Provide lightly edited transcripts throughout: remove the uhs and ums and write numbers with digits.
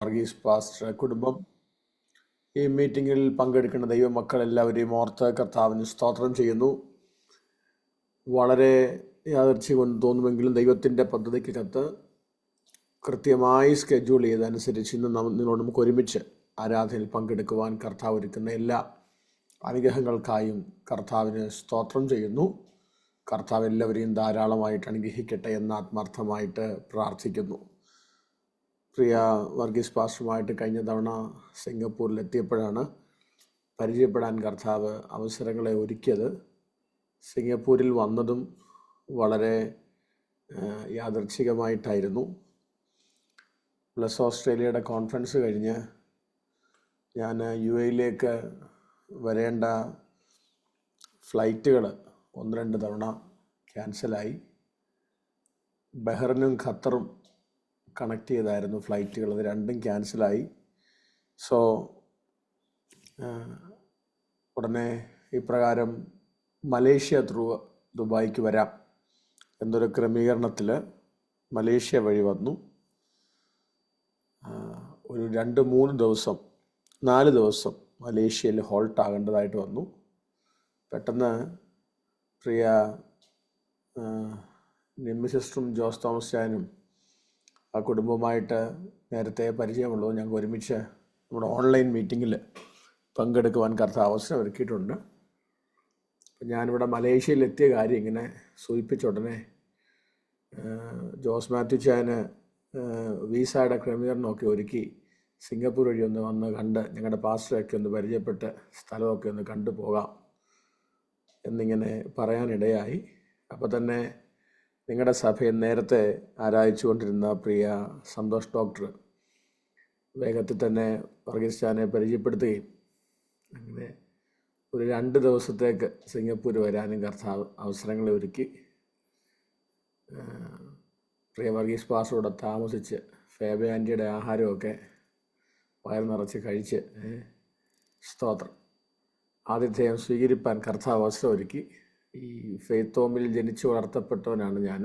Varghese pastor കുടുംബം ഈ മീറ്റിങ്ങിൽ പങ്കെടുക്കുന്ന ദൈവമക്കൾ എല്ലാവരെയും ഓർത്ത് കർത്താവിന് സ്തോത്രം ചെയ്യുന്നു. വളരെ യാദൃച്ഛികം തോന്നുമെങ്കിലും ദൈവത്തിൻ്റെ പദ്ധതിക്കകത്ത് കൃത്യമായി സ്കെഡ്യൂൾ ചെയ്തതനുസരിച്ച് ഇന്ന് നിങ്ങളോട് നമുക്ക് ഒരുമിച്ച് ആരാധനയിൽ പങ്കെടുക്കുവാൻ കർത്താവ് ഒരുക്കുന്ന എല്ലാ അനുഗ്രഹങ്ങൾക്കായും കർത്താവിന് സ്തോത്രം ചെയ്യുന്നു. കർത്താവ് എല്ലാവരെയും ധാരാളമായിട്ട് അനുഗ്രഹിക്കട്ടെ എന്ന് ആത്മാർത്ഥമായിട്ട് പ്രാർത്ഥിക്കുന്നു. പ്രിയ വർഗീസ് പാസ്റ്ററുമായിട്ട് കഴിഞ്ഞ തവണ സിംഗപ്പൂരിൽ എത്തിയപ്പോഴാണ് പരിചയപ്പെടാൻ കർത്താവ് അവസരങ്ങളെ ഒരുക്കിയത്. സിംഗപ്പൂരിൽ വന്നതും വളരെ യാദൃച്ഛികമായിട്ടായിരുന്നു. പ്ലസ് ഓസ്ട്രേലിയയുടെ കോൺഫറൻസ് കഴിഞ്ഞ് ഞാൻ UAE വരേണ്ട ഫ്ലൈറ്റുകൾ 1-2 തവണ ക്യാൻസലായി. ബഹ്റിനും ഖത്തറും കണക്ട് ചെയ്തായിരുന്നു ഫ്ലൈറ്റുകൾ, അത് രണ്ടും ക്യാൻസലായി. സോ ഉടനെ ഇപ്രകാരം മലേഷ്യ ത്രൂ ദുബായിക്ക് വരാം എന്നൊരു ക്രമീകരണത്തിൽ മലേഷ്യ വഴി വന്നു. ഒരു 2-3 ദിവസം 4 ദിവസം മലേഷ്യയിൽ ഹോൾട്ട് ആകേണ്ടതായിട്ട് വന്നു. പെട്ടെന്ന് പ്രിയ നിമ്മി സിസ്റ്ററും ജോസ് തോമസ് ചായനും ആ കുടുംബവുമായിട്ട് നേരത്തെ പരിചയമുള്ളൂ. ഞങ്ങൾക്ക് ഒരുമിച്ച് നമ്മുടെ ഓൺലൈൻ മീറ്റിങ്ങിൽ പങ്കെടുക്കുവാൻ കർത്താവ് അവസരം ഒരുക്കിയിട്ടുണ്ട്. അപ്പം ഞാനിവിടെ മലേഷ്യയിൽ എത്തിയ കാര്യം ഇങ്ങനെ സൂചിപ്പിച്ച ഉടനെ ജോസ് മാത്യു ചായന് വീസയുടെ ക്രമീകരണമൊക്കെ ഒരുക്കി സിംഗപ്പൂർ വഴി ഒന്ന് വന്ന് കണ്ട് ഞങ്ങളുടെ പാസ്റ്ററൊക്കെ ഒന്ന് പരിചയപ്പെട്ട് സ്ഥലമൊക്കെ ഒന്ന് കണ്ടു പോകാം എന്നിങ്ങനെ പറയാനിടയായി. അപ്പോൾ തന്നെ നിങ്ങളുടെ സഭയിൽ നേരത്തെ ആരാധിച്ചുകൊണ്ടിരുന്ന പ്രിയ സന്തോഷ് ഡോക്ടർ വേഗത്തിൽ തന്നെ വർഗീസ് ചാനെ പരിചയപ്പെടുത്തുകയും അങ്ങനെ ഒരു 2 ദിവസത്തേക്ക് സിംഗപ്പൂർ വരാനും കർത്താവ് അവസരങ്ങളെ ഒരുക്കി. പ്രിയ വർഗീസ് പാസ്റ്ററോടെ താമസിച്ച് ഫേബ ആൻറ്റിയുടെ ആഹാരമൊക്കെ വയർ നിറച്ച് കഴിച്ച് സ്തോത്രം ആതിഥേയം സ്വീകരിപ്പാൻ കർത്താവ് അവസരം ഒരുക്കി. ഈ ഫെയ്ത്ത് ഹോമിൽ ജനിച്ചു വളർത്തപ്പെട്ടവനാണ് ഞാൻ.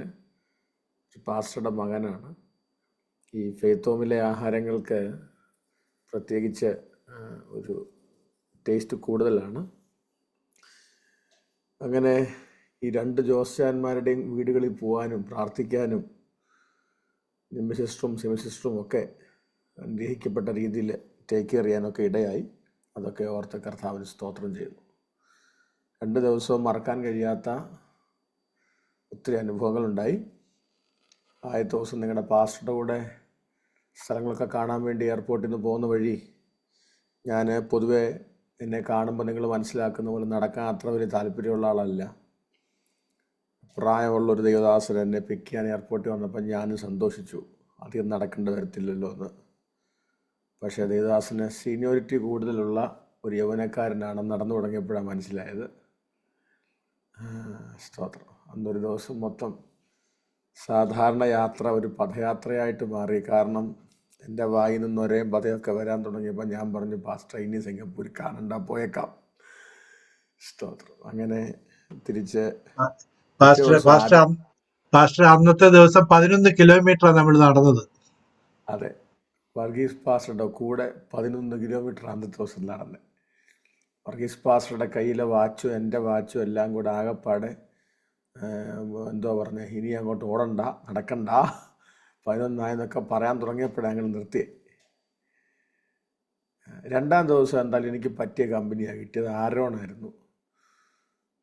പാസ്റ്ററുടെ മകനാണ്. ഈ ഫെയ്ത്ത് ഹോമിലെ ആഹാരങ്ങൾക്ക് പ്രത്യേകിച്ച് ഒരു ടേസ്റ്റ് കൂടുതലാണ്. അങ്ങനെ ഈ 2 ജോസ്ചാന്മാരുടെയും വീടുകളിൽ പോകാനും പ്രാർത്ഥിക്കാനും നിമ്മി സിസ്റ്ററും സിമി സിസ്റ്ററും ഒക്കെ അനുഗ്രഹിക്കപ്പെട്ട രീതിയിൽ ടേക്ക് കെയർ ചെയ്യാനൊക്കെ ഇടയായി. അതൊക്കെ ഓർത്ത് കർത്താവിന് സ്തോത്രം ചെയ്യുന്നു. 2 ദിവസവും മറക്കാൻ കഴിയാത്ത ഒത്തിരി അനുഭവങ്ങളുണ്ടായി. ആദ്യത്തെ ദിവസം നിങ്ങളുടെ പാസ്റ്ററുടെ കൂടെ സ്ഥലങ്ങളൊക്കെ കാണാൻ വേണ്ടി എയർപോർട്ടിൽ നിന്ന് പോകുന്ന വഴി ഞാൻ പൊതുവെ എന്നെ കാണുമ്പോൾ നിങ്ങൾ മനസ്സിലാക്കുന്ന പോലെ നടക്കാൻ അത്ര വലിയ താല്പര്യമുള്ള ആളല്ല. പ്രായമുള്ളൊരു ദൈവദാസൻ എന്നെ പിക്ക് ചെയ്യാൻ എയർപോർട്ടിൽ വന്നപ്പോൾ ഞാനും സന്തോഷിച്ചു, അധികം നടക്കേണ്ടി വരത്തില്ലല്ലോ എന്ന്. പക്ഷേ ദൈവദാസന് സീനിയോറിറ്റി കൂടുതലുള്ള ഒരു യൗവനക്കാരനാണെന്ന് നടന്നു തുടങ്ങിയപ്പോഴാണ് മനസ്സിലായത്. സ്തോത്രം. അന്നൊരു ദിവസം മൊത്തം സാധാരണ യാത്ര ഒരു പദയാത്രയായിട്ട് മാറി. കാരണം എൻ്റെ വായിൽ നിന്ന് ഒരേ പദയൊക്കെ വരാൻ തുടങ്ങിയപ്പോൾ ഞാൻ പറഞ്ഞു, പാസ്റ്റർ ഇനി സിംഗപ്പൂർ കാണണ്ട, പോയേക്കാം. സ്തോത്രം. അങ്ങനെ തിരിച്ച് പാസ്റ്റർ അന്നത്തെ ദിവസം 11 കിലോമീറ്ററാണ് നമ്മൾ നടന്നത്. അതെ, വർഗീസ് പാസ്റ്ററുടെ കൂടെ 11 കിലോമീറ്റർ അന്നത്തെ ദിവസം നടന്നത്. വർഗീസ് പാസ്റ്ററുടെ കയ്യിലെ വാച്ചും എൻ്റെ വാച്ചും എല്ലാം കൂടെ ആകെപ്പാടെ എന്തോ പറഞ്ഞ ഇനി അങ്ങോട്ട് ഓടണ്ട, നടക്കണ്ട, 11 പറയാൻ തുടങ്ങിയപ്പോഴാണ് ഞങ്ങൾ നിർത്തി. 2-ാം ദിവസം എന്തായാലും എനിക്ക് പറ്റിയ കമ്പനിയാണ് കിട്ടിയത്. ആരോണായിരുന്നു.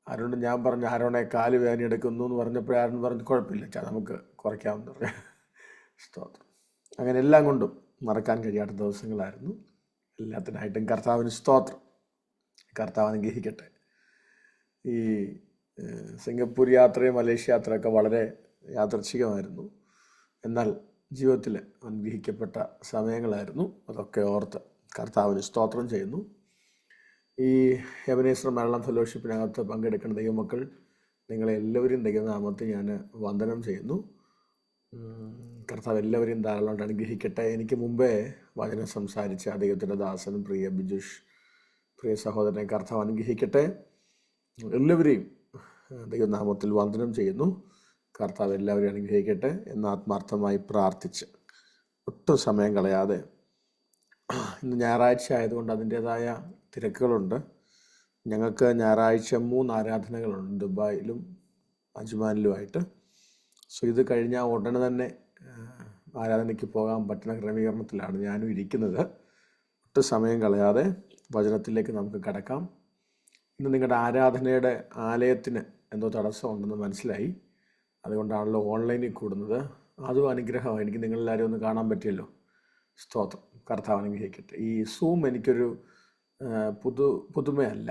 ആരോണ്ട് ഞാൻ പറഞ്ഞു, ആരോണെ കാല് വേദന എടുക്കുന്നു എന്ന് പറഞ്ഞപ്പോൾ ആരോൺ പറഞ്ഞു കുഴപ്പമില്ല ചാ, നമുക്ക് കുറയ്ക്കാമെന്ന് പറഞ്ഞു. സ്തോത്രം. അങ്ങനെ എല്ലാം കൊണ്ടും മറക്കാൻ കഴിയാത്ത ദിവസങ്ങളായിരുന്നു. എല്ലാത്തിനായിട്ടും കർത്താവിന് സ്തോത്രം. കർത്താവ് അനുഗ്രഹിക്കട്ടെ. ഈ സിംഗപ്പൂർ യാത്രയും മലേഷ്യ യാത്രയൊക്കെ വളരെ യാദൃച്ഛികമായിരുന്നു. എന്നാൽ ജീവിതത്തിൽ അനുഗ്രഹിക്കപ്പെട്ട സമയങ്ങളായിരുന്നു. അതൊക്കെ ഓർത്ത് കർത്താവിന് സ്തോത്രം ചെയ്യുന്നു. ഈ എബനേസർ മലയാളം ഫെലോഷിപ്പിനകത്ത് പങ്കെടുക്കുന്ന ദൈവമക്കൾ നിങ്ങളെ എല്ലാവരും ദൈവനാമത്തിൽ ഞാൻ വന്ദനം ചെയ്യുന്നു. കർത്താവ് എല്ലാവരെയും ധാരാളമായിട്ട് അനുഗ്രഹിക്കട്ടെ. എനിക്ക് മുമ്പേ വചനം സംസാരിച്ച ദൈവത്തിൻ്റെ ദാസനും പ്രിയ ബിജുഷ്, പ്രിയ സഹോദരനെ കർത്താവ് അനുഗ്രഹിക്കട്ടെ. എല്ലാവരെയും ദൈവനാമത്തിൽ വന്ദനം ചെയ്യുന്നു. കർത്താവ് എല്ലാവരെയും അനുഗ്രഹിക്കട്ടെ എന്ന് ആത്മാർത്ഥമായി പ്രാർത്ഥിച്ച് ഒട്ടും സമയം കളയാതെ ഇന്ന് ഞായറാഴ്ച ആയതുകൊണ്ട് അതിൻ്റേതായ തിരക്കുകളുണ്ട്. ഞങ്ങൾക്ക് ഞായറാഴ്ച 3 ആരാധനകളുണ്ട്, ദുബായിലും അജ്മാനിലുമായിട്ട്. സോ ഇത് കഴിഞ്ഞാൽ ഉടനെ തന്നെ ആരാധനയ്ക്ക് പോകാൻ പറ്റുന്ന ക്രമീകരണത്തിലാണ് ഞാനും ഇരിക്കുന്നത്. ഒട്ടും സമയം കളയാതെ വചനത്തിലേക്ക് നമുക്ക് കടക്കാം. ഇന്ന് നിങ്ങളുടെ ആരാധനയുടെ ആലയത്തിന് എന്തോ തടസ്സമുണ്ടെന്ന് മനസ്സിലായി. അതുകൊണ്ടാണല്ലോ ഓൺലൈനിൽ കൂടുന്നത്. അതും അനുഗ്രഹമാണ്. എനിക്ക് നിങ്ങളെല്ലാവരും ഒന്ന് കാണാൻ പറ്റിയല്ലോ. സ്തോത്രം. കർത്താവ് അനുഗ്രഹിക്കട്ടെ. ഈ സൂം എനിക്കൊരു പുതുമയല്ല.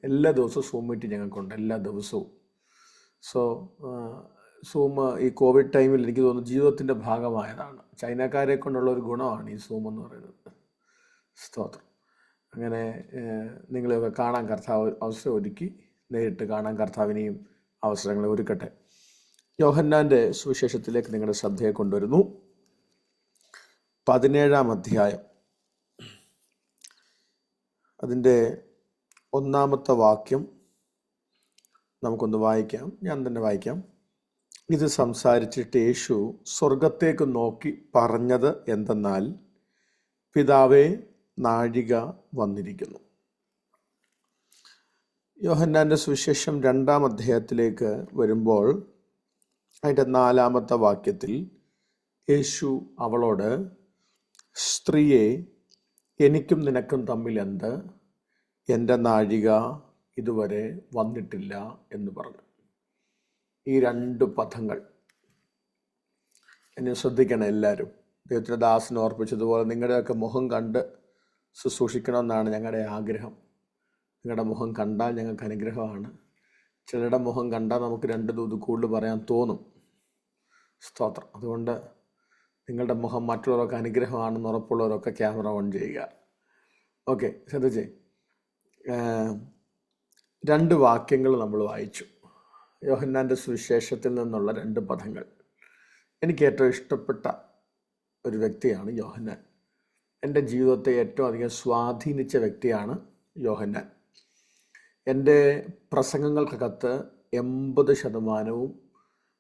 എല്ലാ ദിവസവും സൂം മീറ്റിംഗ് ഞങ്ങൾക്കുണ്ട്, എല്ലാ ദിവസവും. സോ സൂം ഈ കോവിഡ് ടൈമിൽ എനിക്ക് തോന്നുന്നു ജീവിതത്തിൻ്റെ ഭാഗമായതാണ്. ചൈനക്കാരെ കൊണ്ടുള്ള ഒരു ഗുണമാണ് ഈ സൂം എന്ന് പറയുന്നത്. സ്തോത്രം. അങ്ങനെ നിങ്ങളെയൊക്കെ കാണാൻ കർത്താവ് അവസരം ഒരുക്കി, നേരിട്ട് കാണാൻ കർത്താവിനെയും അവസരങ്ങളെ ഒരുക്കട്ടെ. യോഹന്നാൻ്റെ സുവിശേഷത്തിലേക്ക് നിങ്ങളുടെ ശ്രദ്ധയെ കൊണ്ടുവരുന്നു. 17-ാം അധ്യായം, അതിൻ്റെ 1-ാമത്തെ വാക്യം നമുക്കൊന്ന് വായിക്കാം. ഞാൻ തന്നെ വായിക്കാം. ഇത് സംസാരിച്ചിട്ട് യേശു സ്വർഗത്തേക്ക് നോക്കി പറഞ്ഞത് എന്തെന്നാൽ, പിതാവേ, നാഴിക വന്നിരിക്കുന്നു. യോഹന്നാൻ്റെ സുവിശേഷം 2-ാം അധ്യായത്തിലേക്ക് വരുമ്പോൾ അതിൻ്റെ 4-ാമത്തെ വാക്യത്തിൽ യേശു അവളോട്, സ്ത്രീയെ, എനിക്കും നിനക്കും തമ്മിൽ എന്ത്? എൻ്റെ നാഴിക ഇതുവരെ വന്നിട്ടില്ല എന്ന് പറഞ്ഞു. ഈ 2 പദങ്ങൾ എന്നെ ശ്രദ്ധിക്കണം എല്ലാവരും. ദൈവത്തിൻ്റെ ദാസന് ഓർപ്പിച്ചതുപോലെ നിങ്ങളുടെയൊക്കെ മുഖം കണ്ട് ശുശ്രൂഷിക്കണമെന്നാണ് ഞങ്ങളുടെ ആഗ്രഹം. നിങ്ങളുടെ മുഖം കണ്ടാൽ ഞങ്ങൾക്ക് അനുഗ്രഹമാണ്. ചിലരുടെ മുഖം കണ്ടാൽ നമുക്ക് 2 ദൂത് കൂടുതൽ പറയാൻ തോന്നും. സ്തോത്രം. അതുകൊണ്ട് നിങ്ങളുടെ മുഖം മറ്റുള്ളവർക്ക് അനുഗ്രഹമാണെന്ന് ഉറപ്പുള്ളവരൊക്കെ ക്യാമറ ഓൺ ചെയ്യുക. ഓക്കെ, ശ്രദ്ധിച്ചേ. 2 വാക്യങ്ങൾ നമ്മൾ വായിച്ചു. യോഹന്നാൻ്റെ സുവിശേഷത്തിൽ നിന്നുള്ള 2 പദങ്ങൾ. എനിക്ക് ഏറ്റവും ഇഷ്ടപ്പെട്ട ഒരു വ്യക്തിയാണ് യോഹന്നാൻ. എൻ്റെ ജീവിതത്തെ ഏറ്റവും അധികം സ്വാധീനിച്ച വ്യക്തിയാണ് യോഹന്നാൻ. എൻ്റെ പ്രസംഗങ്ങൾക്കകത്ത് 80%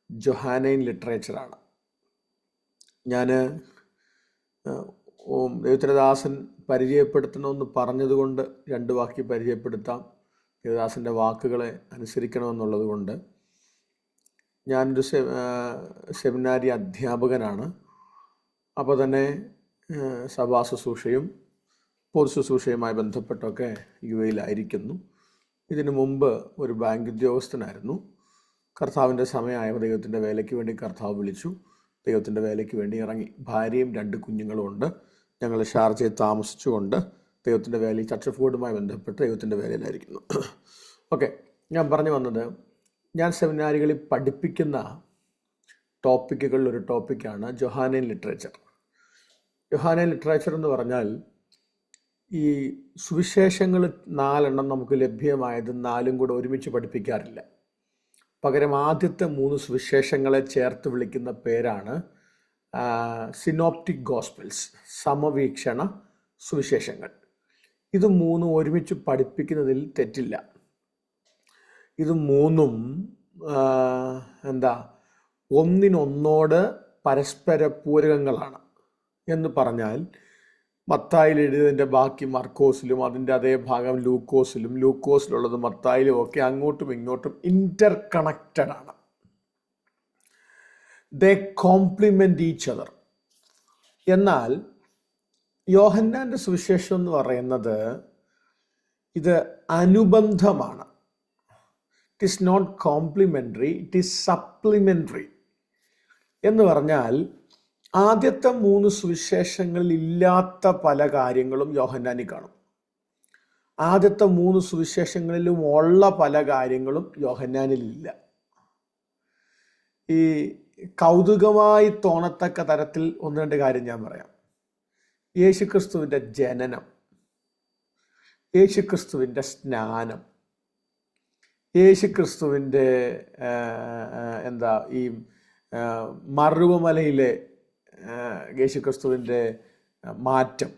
ജൊഹാനൈൻ ലിറ്ററേച്ചറാണ്. ഞാൻ ദൈവത്തിൻ്റെ ദാസൻ പരിചയപ്പെടുത്തണമെന്ന് പറഞ്ഞതുകൊണ്ട് 2 വാക്യം പരിചയപ്പെടുത്താം. ദേവദാസൻ്റെ വാക്കുകളെ അനുസരിക്കണമെന്നുള്ളത് കൊണ്ട്. ഞാനൊരു സെമിനാരി അധ്യാപകനാണ്. അപ്പോൾ തന്നെ സഭാ ശുശ്രൂഷയും പൊതു ശുശ്രൂഷയുമായി ബന്ധപ്പെട്ടൊക്കെ യുഎയിലായിരിക്കുന്നു. ഇതിനു മുമ്പ് ഒരു ബാങ്ക് ഉദ്യോഗസ്ഥനായിരുന്നു. കർത്താവിൻ്റെ സമയമായപ്പോൾ ദൈവത്തിൻ്റെ വേലയ്ക്ക് വേണ്ടി കർത്താവ് വിളിച്ചു. ദൈവത്തിൻ്റെ വേലയ്ക്ക് വേണ്ടി ഇറങ്ങി. ഭാര്യയും 2 കുഞ്ഞുങ്ങളും ഉണ്ട്. ഞങ്ങൾ ഷാർജയിൽ താമസിച്ചുകൊണ്ട് ദൈവത്തിൻ്റെ വേലയിൽ ചർച്ച് ഓഫ് ഗോഡുമായി ബന്ധപ്പെട്ട് ദൈവത്തിൻ്റെ വേലയിലായിരിക്കുന്നു. ഓക്കെ, ഞാൻ പറഞ്ഞു വന്നത്, ഞാൻ സെമിനാരികളിൽ പഠിപ്പിക്കുന്ന ടോപ്പിക്കുകളിൽ ഒരു ടോപ്പിക്കാണ് ജൊഹാനൈൻ ലിറ്ററേച്ചർ. ജൊഹാനൈൻ ലിറ്ററേച്ചർ എന്ന് പറഞ്ഞാൽ ഈ സുവിശേഷങ്ങൾ 4 നമുക്ക് ലഭ്യമായത് 4 കൂടെ ഒരുമിച്ച് പഠിപ്പിക്കാറില്ല. പകരം ആദ്യത്തെ 3 സുവിശേഷങ്ങളെ ചേർത്ത് വിളിക്കുന്ന പേരാണ് സിനോപ്റ്റിക് ഗോസ്പൽസ്, സമവീക്ഷണ സുവിശേഷങ്ങൾ. ഇത് 3 ഒരുമിച്ച് പഠിപ്പിക്കുന്നതിൽ തെറ്റില്ല. ഇത് 3ഉം ഒന്നിനൊന്നോട് പരസ്പര പൂരകങ്ങളാണ്. എന്ന് പറഞ്ഞാൽ മത്തായിൽ എഴുതിയതിൻ്റെ ബാക്കി മർക്കോസിലും അതിൻ്റെ അതേ ഭാഗം ലൂക്കോസിലും, ലൂക്കോസിലുള്ളത് മത്തായിലും ഒക്കെ അങ്ങോട്ടും ഇങ്ങോട്ടും ഇൻ്റർ കണക്റ്റഡ് ആണ്. They complement each other. എന്നാൽ യോഹന്നാൻ്റെ സുവിശേഷം എന്ന് പറയുന്നത് ഇത് അനുബന്ധമാണ്. It is not complementary, it is supplementary. എന്ന് പറഞ്ഞാൽ ആദ്യത്തെ 3 സുവിശേഷങ്ങളിൽ ഇല്ലാത്ത പല കാര്യങ്ങളും യോഹന്നാനിൽ കാണും. ആദ്യത്തെ 3 സുവിശേഷങ്ങളിലും ഉള്ള പല കാര്യങ്ങളും യോഹന്നാനിലില്ല. ഈ കൗതുകമായി തോന്നത്തക്ക തരത്തിൽ 1-2 കാര്യം ഞാൻ പറയാം. യേശുക്രിസ്തുവിൻ്റെ ജനനം, യേശുക്രിസ്തുവിൻ്റെ സ്നാനം, യേശുക്രിസ്തുവിൻ്റെ ഈ മറുവമലയിലെ യേശുക്രിസ്തുവിൻ്റെ മാറ്റം,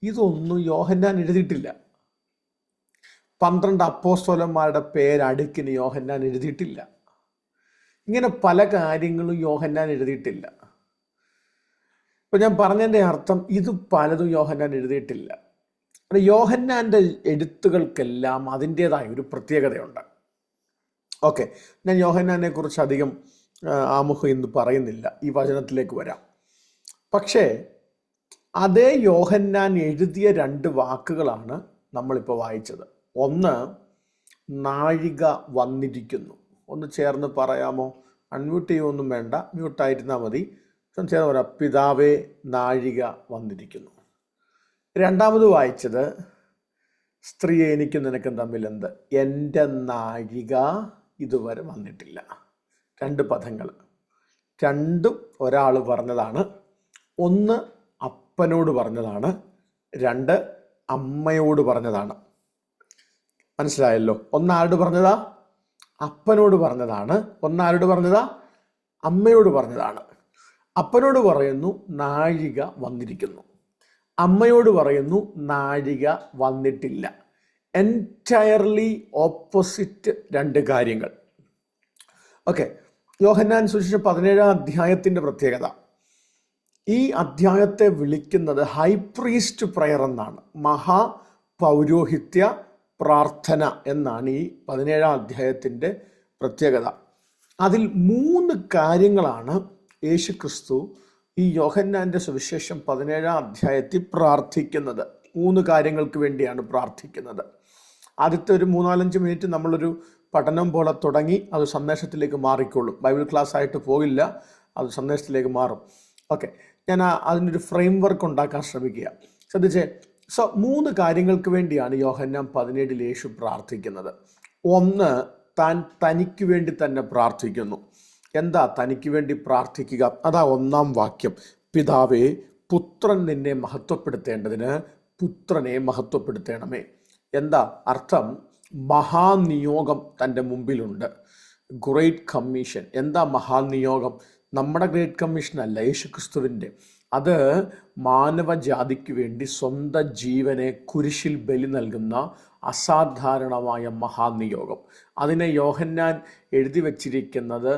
ഇതൊന്നും യോഹന്നാൻ എഴുതിയിട്ടില്ല. 12 അപ്പോസ്തലന്മാരുടെ പേരടുക്കിന് യോഹന്നാൻ എഴുതിയിട്ടില്ല. ഇങ്ങനെ പല കാര്യങ്ങളും യോഹന്നാൻ എഴുതിയിട്ടില്ല. ഇപ്പം ഞാൻ പറഞ്ഞതിൻ്റെ അർത്ഥം ഇത് പലതും യോഹന്നാൻ എഴുതിയിട്ടില്ല. യോഹന്നാൻ്റെ എഴുത്തുകൾക്കെല്ലാം അതിൻ്റേതായ ഒരു പ്രത്യേകതയുണ്ട്. ഓക്കെ, ഞാൻ യോഹന്നാനെ കുറിച്ച് അധികം ആമുഖം ഇന്ന് പറയുന്നില്ല, ഈ വചനത്തിലേക്ക് വരാം. പക്ഷേ അതേ യോഹന്നാൻ എഴുതിയ 2 വാക്കുകളാണ് നമ്മളിപ്പോൾ വായിച്ചത്. ഒന്ന്, നാഴിക വന്നിരിക്കുന്നു. ഒന്ന് ചേർന്ന് പറയാമോ? അൺമ്യൂട്ട് ചെയ്യുമൊന്നും വേണ്ട, മ്യൂട്ടായിരുന്നാൽ മതി. ചേർന്ന് പറയാം, പിതാവേ നാഴിക വന്നിരിക്കുന്നു. രണ്ടാമത് വായിച്ചത്, സ്ത്രീയെ എനിക്കും നിനക്കും തമ്മിൽ എന്ത്? എൻ്റെ നാഴിക ഇതുവരെ വന്നിട്ടില്ല. 2 പദങ്ങൾ, രണ്ടും ഒരാൾ പറഞ്ഞതാണ്. ഒന്ന് അപ്പനോട് പറഞ്ഞതാണ്, 2 അമ്മയോട് പറഞ്ഞതാണ്. മനസ്സിലായല്ലോ? ഒന്ന് ആരോട് പറഞ്ഞതാ? അപ്പനോട് പറഞ്ഞതാണ്. ഒന്ന് ആരോട് പറഞ്ഞതാ? അമ്മയോട് പറഞ്ഞതാണ്. അപ്പനോട് പറയുന്നു നാഴിക വന്നിരിക്കുന്നു, അമ്മയോട് പറയുന്നു നാഴിക വന്നിട്ടില്ല. എൻറ്റയർലി ഓപ്പോസിറ്റ് 2 കാര്യങ്ങൾ. ഓക്കെ, യോഹന്നാൻ സുവിശേഷം 17-ാം അധ്യായത്തിൻ്റെ പ്രത്യേകത, ഈ അധ്യായത്തെ വിളിക്കുന്നത് ഹൈ പ്രീസ്റ്റ് പ്രയർ എന്നാണ്, മഹാപൗരോഹിത്യ പ്രാർത്ഥന എന്നാണ് ഈ 17-ാം അധ്യായത്തിൻ്റെ പ്രത്യേകത. അതിൽ 3 കാര്യങ്ങളാണ് യേശു ക്രിസ്തു ഈ യോഹന്നാൻ്റെ സുവിശേഷം 17-ാം അധ്യായത്തിൽ പ്രാർത്ഥിക്കുന്നത്. 3 കാര്യങ്ങൾക്ക് വേണ്ടിയാണ് പ്രാർത്ഥിക്കുന്നത്. ആദ്യത്തെ ഒരു 3-4 മിനിറ്റ് നമ്മളൊരു പഠനം പോലെ തുടങ്ങി അത് സന്ദേശത്തിലേക്ക് മാറിക്കൊള്ളും. ബൈബിൾ ക്ലാസ് ആയിട്ട് പോകില്ല, അത് സന്ദേശത്തിലേക്ക് മാറും. ഓക്കെ, ഞാൻ അതിനൊരു ഫ്രെയിം വർക്ക് ഉണ്ടാക്കാൻ ശ്രമിക്കുക. ശ്രദ്ധിച്ചേ. 3 കാര്യങ്ങൾക്ക് വേണ്ടിയാണ് യോഹന്നാൻ 17-ൽ യേശു പ്രാർത്ഥിക്കുന്നത്. ഒന്ന്, താൻ തനിക്ക് വേണ്ടി തന്നെ പ്രാർത്ഥിക്കുന്നു. എന്താ തനിക്ക് വേണ്ടി പ്രാർത്ഥിക്കുക? അതാ 1-ാം വാക്യം, പിതാവേ പുത്രൻ നിന്നെ മഹത്വപ്പെടുത്തേണ്ടതിന് പുത്രനെ മഹത്വപ്പെടുത്തണമേ. എന്താ അർത്ഥം? മഹാനിയോഗം തൻ്റെ മുമ്പിലുണ്ട്. Great commission. എന്താ മഹാനിയോഗം? നമ്മുടെ ഗ്രേറ്റ് കമ്മീഷൻ അല്ല, യേശുക്രിസ്തുവിൻ്റെ. അത് മാനവജാതിക്ക് വേണ്ടി സ്വന്തം ജീവനെ കുരിശിൽ ബലി നൽകുന്ന അസാധാരണമായ മഹാനിയോഗം. അതിനെ യോഹന്നാൻ എഴുതി വച്ചിരിക്കുന്നത്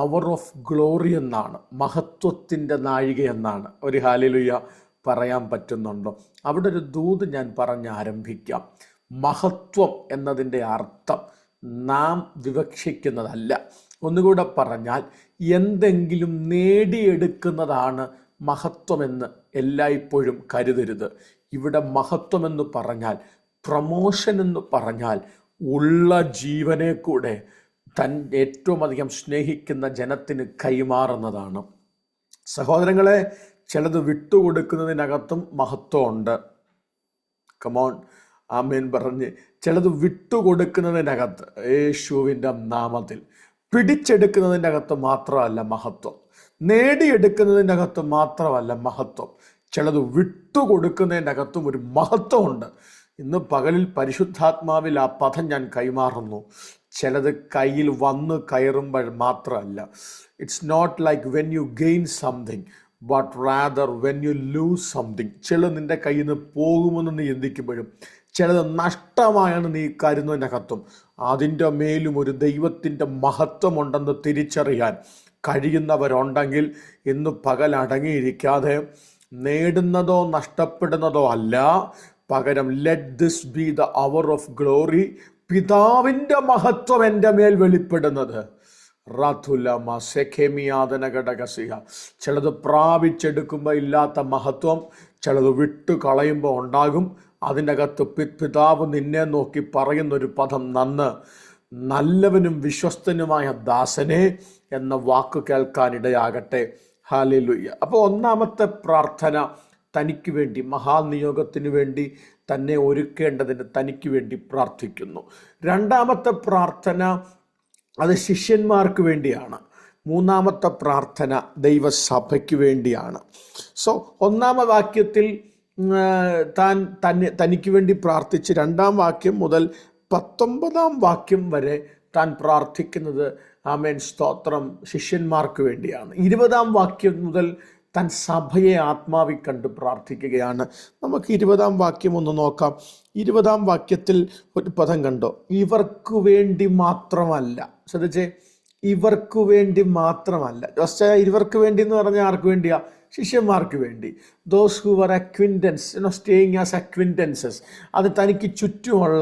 അവർ ഓഫ് ഗ്ലോറി എന്നാണ്, മഹത്വത്തിൻ്റെ നാഴിക എന്നാണ്. ഒരു ഹല്ലേലൂയ പറയാൻ പറ്റുന്നുണ്ടോ? അവിടെ ഒരു ദൂത് ഞാൻ പറഞ്ഞ് ആരംഭിക്കാം. മഹത്വം എന്നതിൻ്റെ അർത്ഥം നാം വിവക്ഷിക്കുന്നതല്ല. ഒന്നുകൂടെ പറഞ്ഞാൽ, എന്തെങ്കിലും നേടിയെടുക്കുന്നതാണ് മഹത്വമെന്ന് എല്ലായ്പ്പോഴും കരുതരുത്. ഇവിടെ മഹത്വമെന്ന് പറഞ്ഞാൽ, പ്രമോഷൻ എന്ന് പറഞ്ഞാൽ, ഉള്ള ജീവനെ കൂടെ തൻ ഏറ്റവും അധികം സ്നേഹിക്കുന്ന ജനത്തിന് കൈമാറുന്നതാണ്. സഹോദരങ്ങളെ, ചിലത് വിട്ടുകൊടുക്കുന്നതിനകത്തും മഹത്വമുണ്ട്. കമോൺ, ആമേൻ പറഞ്ഞ്. ചിലത് വിട്ടുകൊടുക്കുന്നതിനകത്ത്, യേശുവിൻ്റെ നാമത്തിൽ, പിടിച്ചെടുക്കുന്നതിൻ്റെ അകത്ത് മാത്രമല്ല മഹത്വം, നേടിയെടുക്കുന്നതിൻ്റെ അകത്ത് മാത്രമല്ല മഹത്വം, ചിലത് വിട്ടുകൊടുക്കുന്നതിൻ്റെ അകത്തും ഒരു മഹത്വമുണ്ട്. ഇന്ന് പകലിൽ പരിശുദ്ധാത്മാവിൽ ആ പദം ഞാൻ കൈമാറുന്നു. ചിലത് കയ്യിൽ വന്ന് കയറുമ്പോൾ മാത്രമല്ല. It's not like when you gain something but rather when you lose something. ചിലത് നിൻ്റെ കയ്യിൽ നിന്ന് പോകുമെന്ന് നീ ചിന്തിക്കുമ്പോഴും, ചിലത് നഷ്ടമായാണ് നീ കരുതുന്നതിനകത്തും, അതിൻ്റെ മേലും ഒരു ദൈവത്തിൻ്റെ മഹത്വമുണ്ടെന്ന് തിരിച്ചറിയാൻ കഴിയുന്നവരുണ്ടെങ്കിൽ ഇന്ന് പകൽ അടങ്ങിയിരിക്കാതെ നേടുന്നതോ നഷ്ടപ്പെടുന്നതോ അല്ല, പകരം let this B the our of glory, പിതാവിൻ്റെ മഹത്വം എൻ്റെ മേൽ വെളിപ്പെടുന്നത്. ചിലത് പ്രാപിച്ചെടുക്കുമ്പോൾ ഇല്ലാത്ത മഹത്വം, ചിലത് വിട്ടു കളയുമ്പോൾ ഉണ്ടാകും. അതിൻ്റെ അകത്ത് പിതാവ് നിന്നെ നോക്കി പറയുന്നൊരു പദം, നന്ന് നല്ലവനും വിശ്വസ്തനുമായ ദാസനെ എന്ന വാക്ക് കേൾക്കാനിടയാകട്ടെ. ഹല്ലേലൂയ. അപ്പോൾ 1-ാമത്തെ പ്രാർത്ഥന തനിക്ക് വേണ്ടി, മഹാനിയോഗത്തിന് വേണ്ടി തന്നെ ഒരുക്കേണ്ടതിന് തനിക്ക് വേണ്ടി പ്രാർത്ഥിക്കുന്നു. 2-ാമത്തെ പ്രാർത്ഥന അത് ശിഷ്യന്മാർക്ക് വേണ്ടിയാണ്. 3-ാമത്തെ പ്രാർത്ഥന ദൈവസഭയ്ക്ക് വേണ്ടിയാണ്. 1-ാം വാക്യത്തിൽ തനിക്ക് വേണ്ടി പ്രാർത്ഥിച്ച് 2-ാം വാക്യം മുതൽ 19-ാം വാക്യം വരെ താൻ പ്രാർത്ഥിക്കുന്നത്, ആമേൻ സ്തോത്രം, ശിഷ്യന്മാർക്ക് വേണ്ടിയാണ്. 20-ാം വാക്യം മുതൽ താൻ സഭയെ ആത്മാവിൽ കണ്ട് പ്രാർത്ഥിക്കുകയാണ്. നമുക്ക് 20-ാം വാക്യം ഒന്ന് നോക്കാം. 20-ാം വാക്യത്തിൽ ഒരു പദം കണ്ടോ? ഇവർക്ക് വേണ്ടി മാത്രമല്ല. ശ്രദ്ധിച്ചേ, ഇവർക്ക് വേണ്ടി മാത്രമല്ല. ജോസ്, ഇവർക്ക് വേണ്ടി എന്ന് പറഞ്ഞാൽ ആർക്ക് വേണ്ടിയാ? ശിഷ്യന്മാർക്ക് വേണ്ടി. Those who were acquaintance, staying as acquaintances. അത് തനിക്ക് ചുറ്റുമുള്ള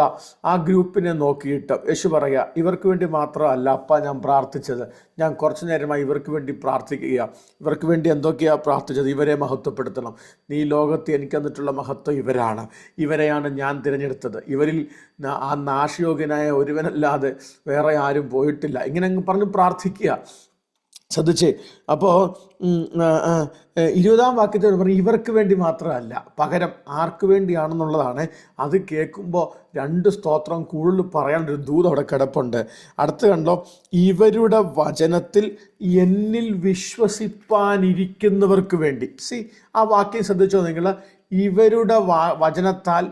ആ ഗ്രൂപ്പിനെ നോക്കിയിട്ട് യേശു പറയുക, ഇവർക്ക് വേണ്ടി മാത്രമല്ല അപ്പ ഞാൻ പ്രാർത്ഥിച്ചത്, ഞാൻ കുറച്ചു നേരമായി ഇവർക്ക് വേണ്ടി പ്രാർത്ഥിക്കുക. ഇവർക്ക് വേണ്ടി എന്തൊക്കെയാണ് പ്രാർത്ഥിച്ചത്? ഇവരെ മഹത്വപ്പെടുത്തണം. നീ ലോകത്ത് എനിക്ക് തന്നിട്ടുള്ള മഹത്വം ഇവരാണ്, ഇവരെയാണ് ഞാൻ തിരഞ്ഞെടുത്തത്, ഇവരിൽ ആ നാശയോഗ്യനായ ഒരുവനല്ലാതെ വേറെ ആരും പോയിട്ടില്ല. ഇങ്ങനെ അങ്ങ് പറഞ്ഞ് പ്രാർത്ഥിക്കുക. ശ്രദ്ധിച്ച്. അപ്പോൾ 20-ാം വാക്യത്തിൽ പറയും ഇവർക്ക് വേണ്ടി മാത്രമല്ല, പകരം ആർക്ക് വേണ്ടിയാണെന്നുള്ളതാണ്. അത് കേൾക്കുമ്പോൾ 2 സ്തോത്രം കൂടുതൽ പറയാനൊരു ദൂത് അവിടെ കിടപ്പുണ്ട്. അടുത്ത് കണ്ടോ, ഇവരുടെ വചനത്തിൽ എന്നിൽ വിശ്വസിപ്പാനിരിക്കുന്നവർക്ക് വേണ്ടി. ആ വാക്യം ശ്രദ്ധിച്ചോ നിങ്ങൾ? ഇവരുടെ വചനത്താൽ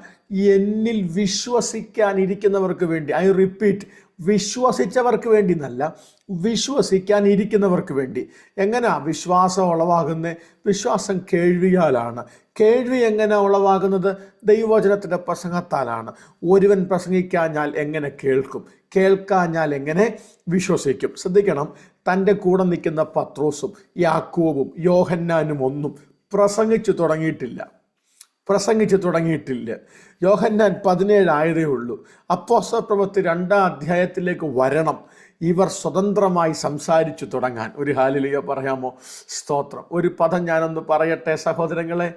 എന്നിൽ വിശ്വസിക്കാനിരിക്കുന്നവർക്ക് വേണ്ടി. ഐ റിപ്പീറ്റ്, വിശ്വസിച്ചവർക്ക് വേണ്ടി എന്നല്ല, വിശ്വസിക്കാനിരിക്കുന്നവർക്ക് വേണ്ടി. എങ്ങനെയാ വിശ്വാസം ഉളവാകുന്നത്? വിശ്വാസം കേൾവിയാലാണ്. കേൾവി എങ്ങനെ ഉളവാകുന്നത്? ദൈവവചനത്തിൻ്റെ പ്രസംഗത്താലാണ്. ഒരുവൻ പ്രസംഗിക്കാഞ്ഞാൽ എങ്ങനെ കേൾക്കും? കേൾക്കാഞ്ഞാൽ എങ്ങനെ വിശ്വസിക്കും? ശ്രദ്ധിക്കണം, തൻ്റെ കൂടെ നിൽക്കുന്ന പത്രോസും യാക്കോബും യോഹന്നാനും ഒന്നും പ്രസംഗിച്ചു തുടങ്ങിയിട്ടില്ല. യോഹന്നാൻ 17 ആയതേ ഉള്ളൂ. അപ്പോസ്തലപ്രവൃത്തി 2-ാം അധ്യായത്തിലേക്ക് വരണം ഇവർ സ്വതന്ത്രമായി സംസാരിച്ചു തുടങ്ങാൻ. ഒരു ഹല്ലേലൂയ പറയാമോ? സ്തോത്രം. ഒരു പദം ഞാനൊന്ന് പറയട്ടെ സഹോദരങ്ങളെ.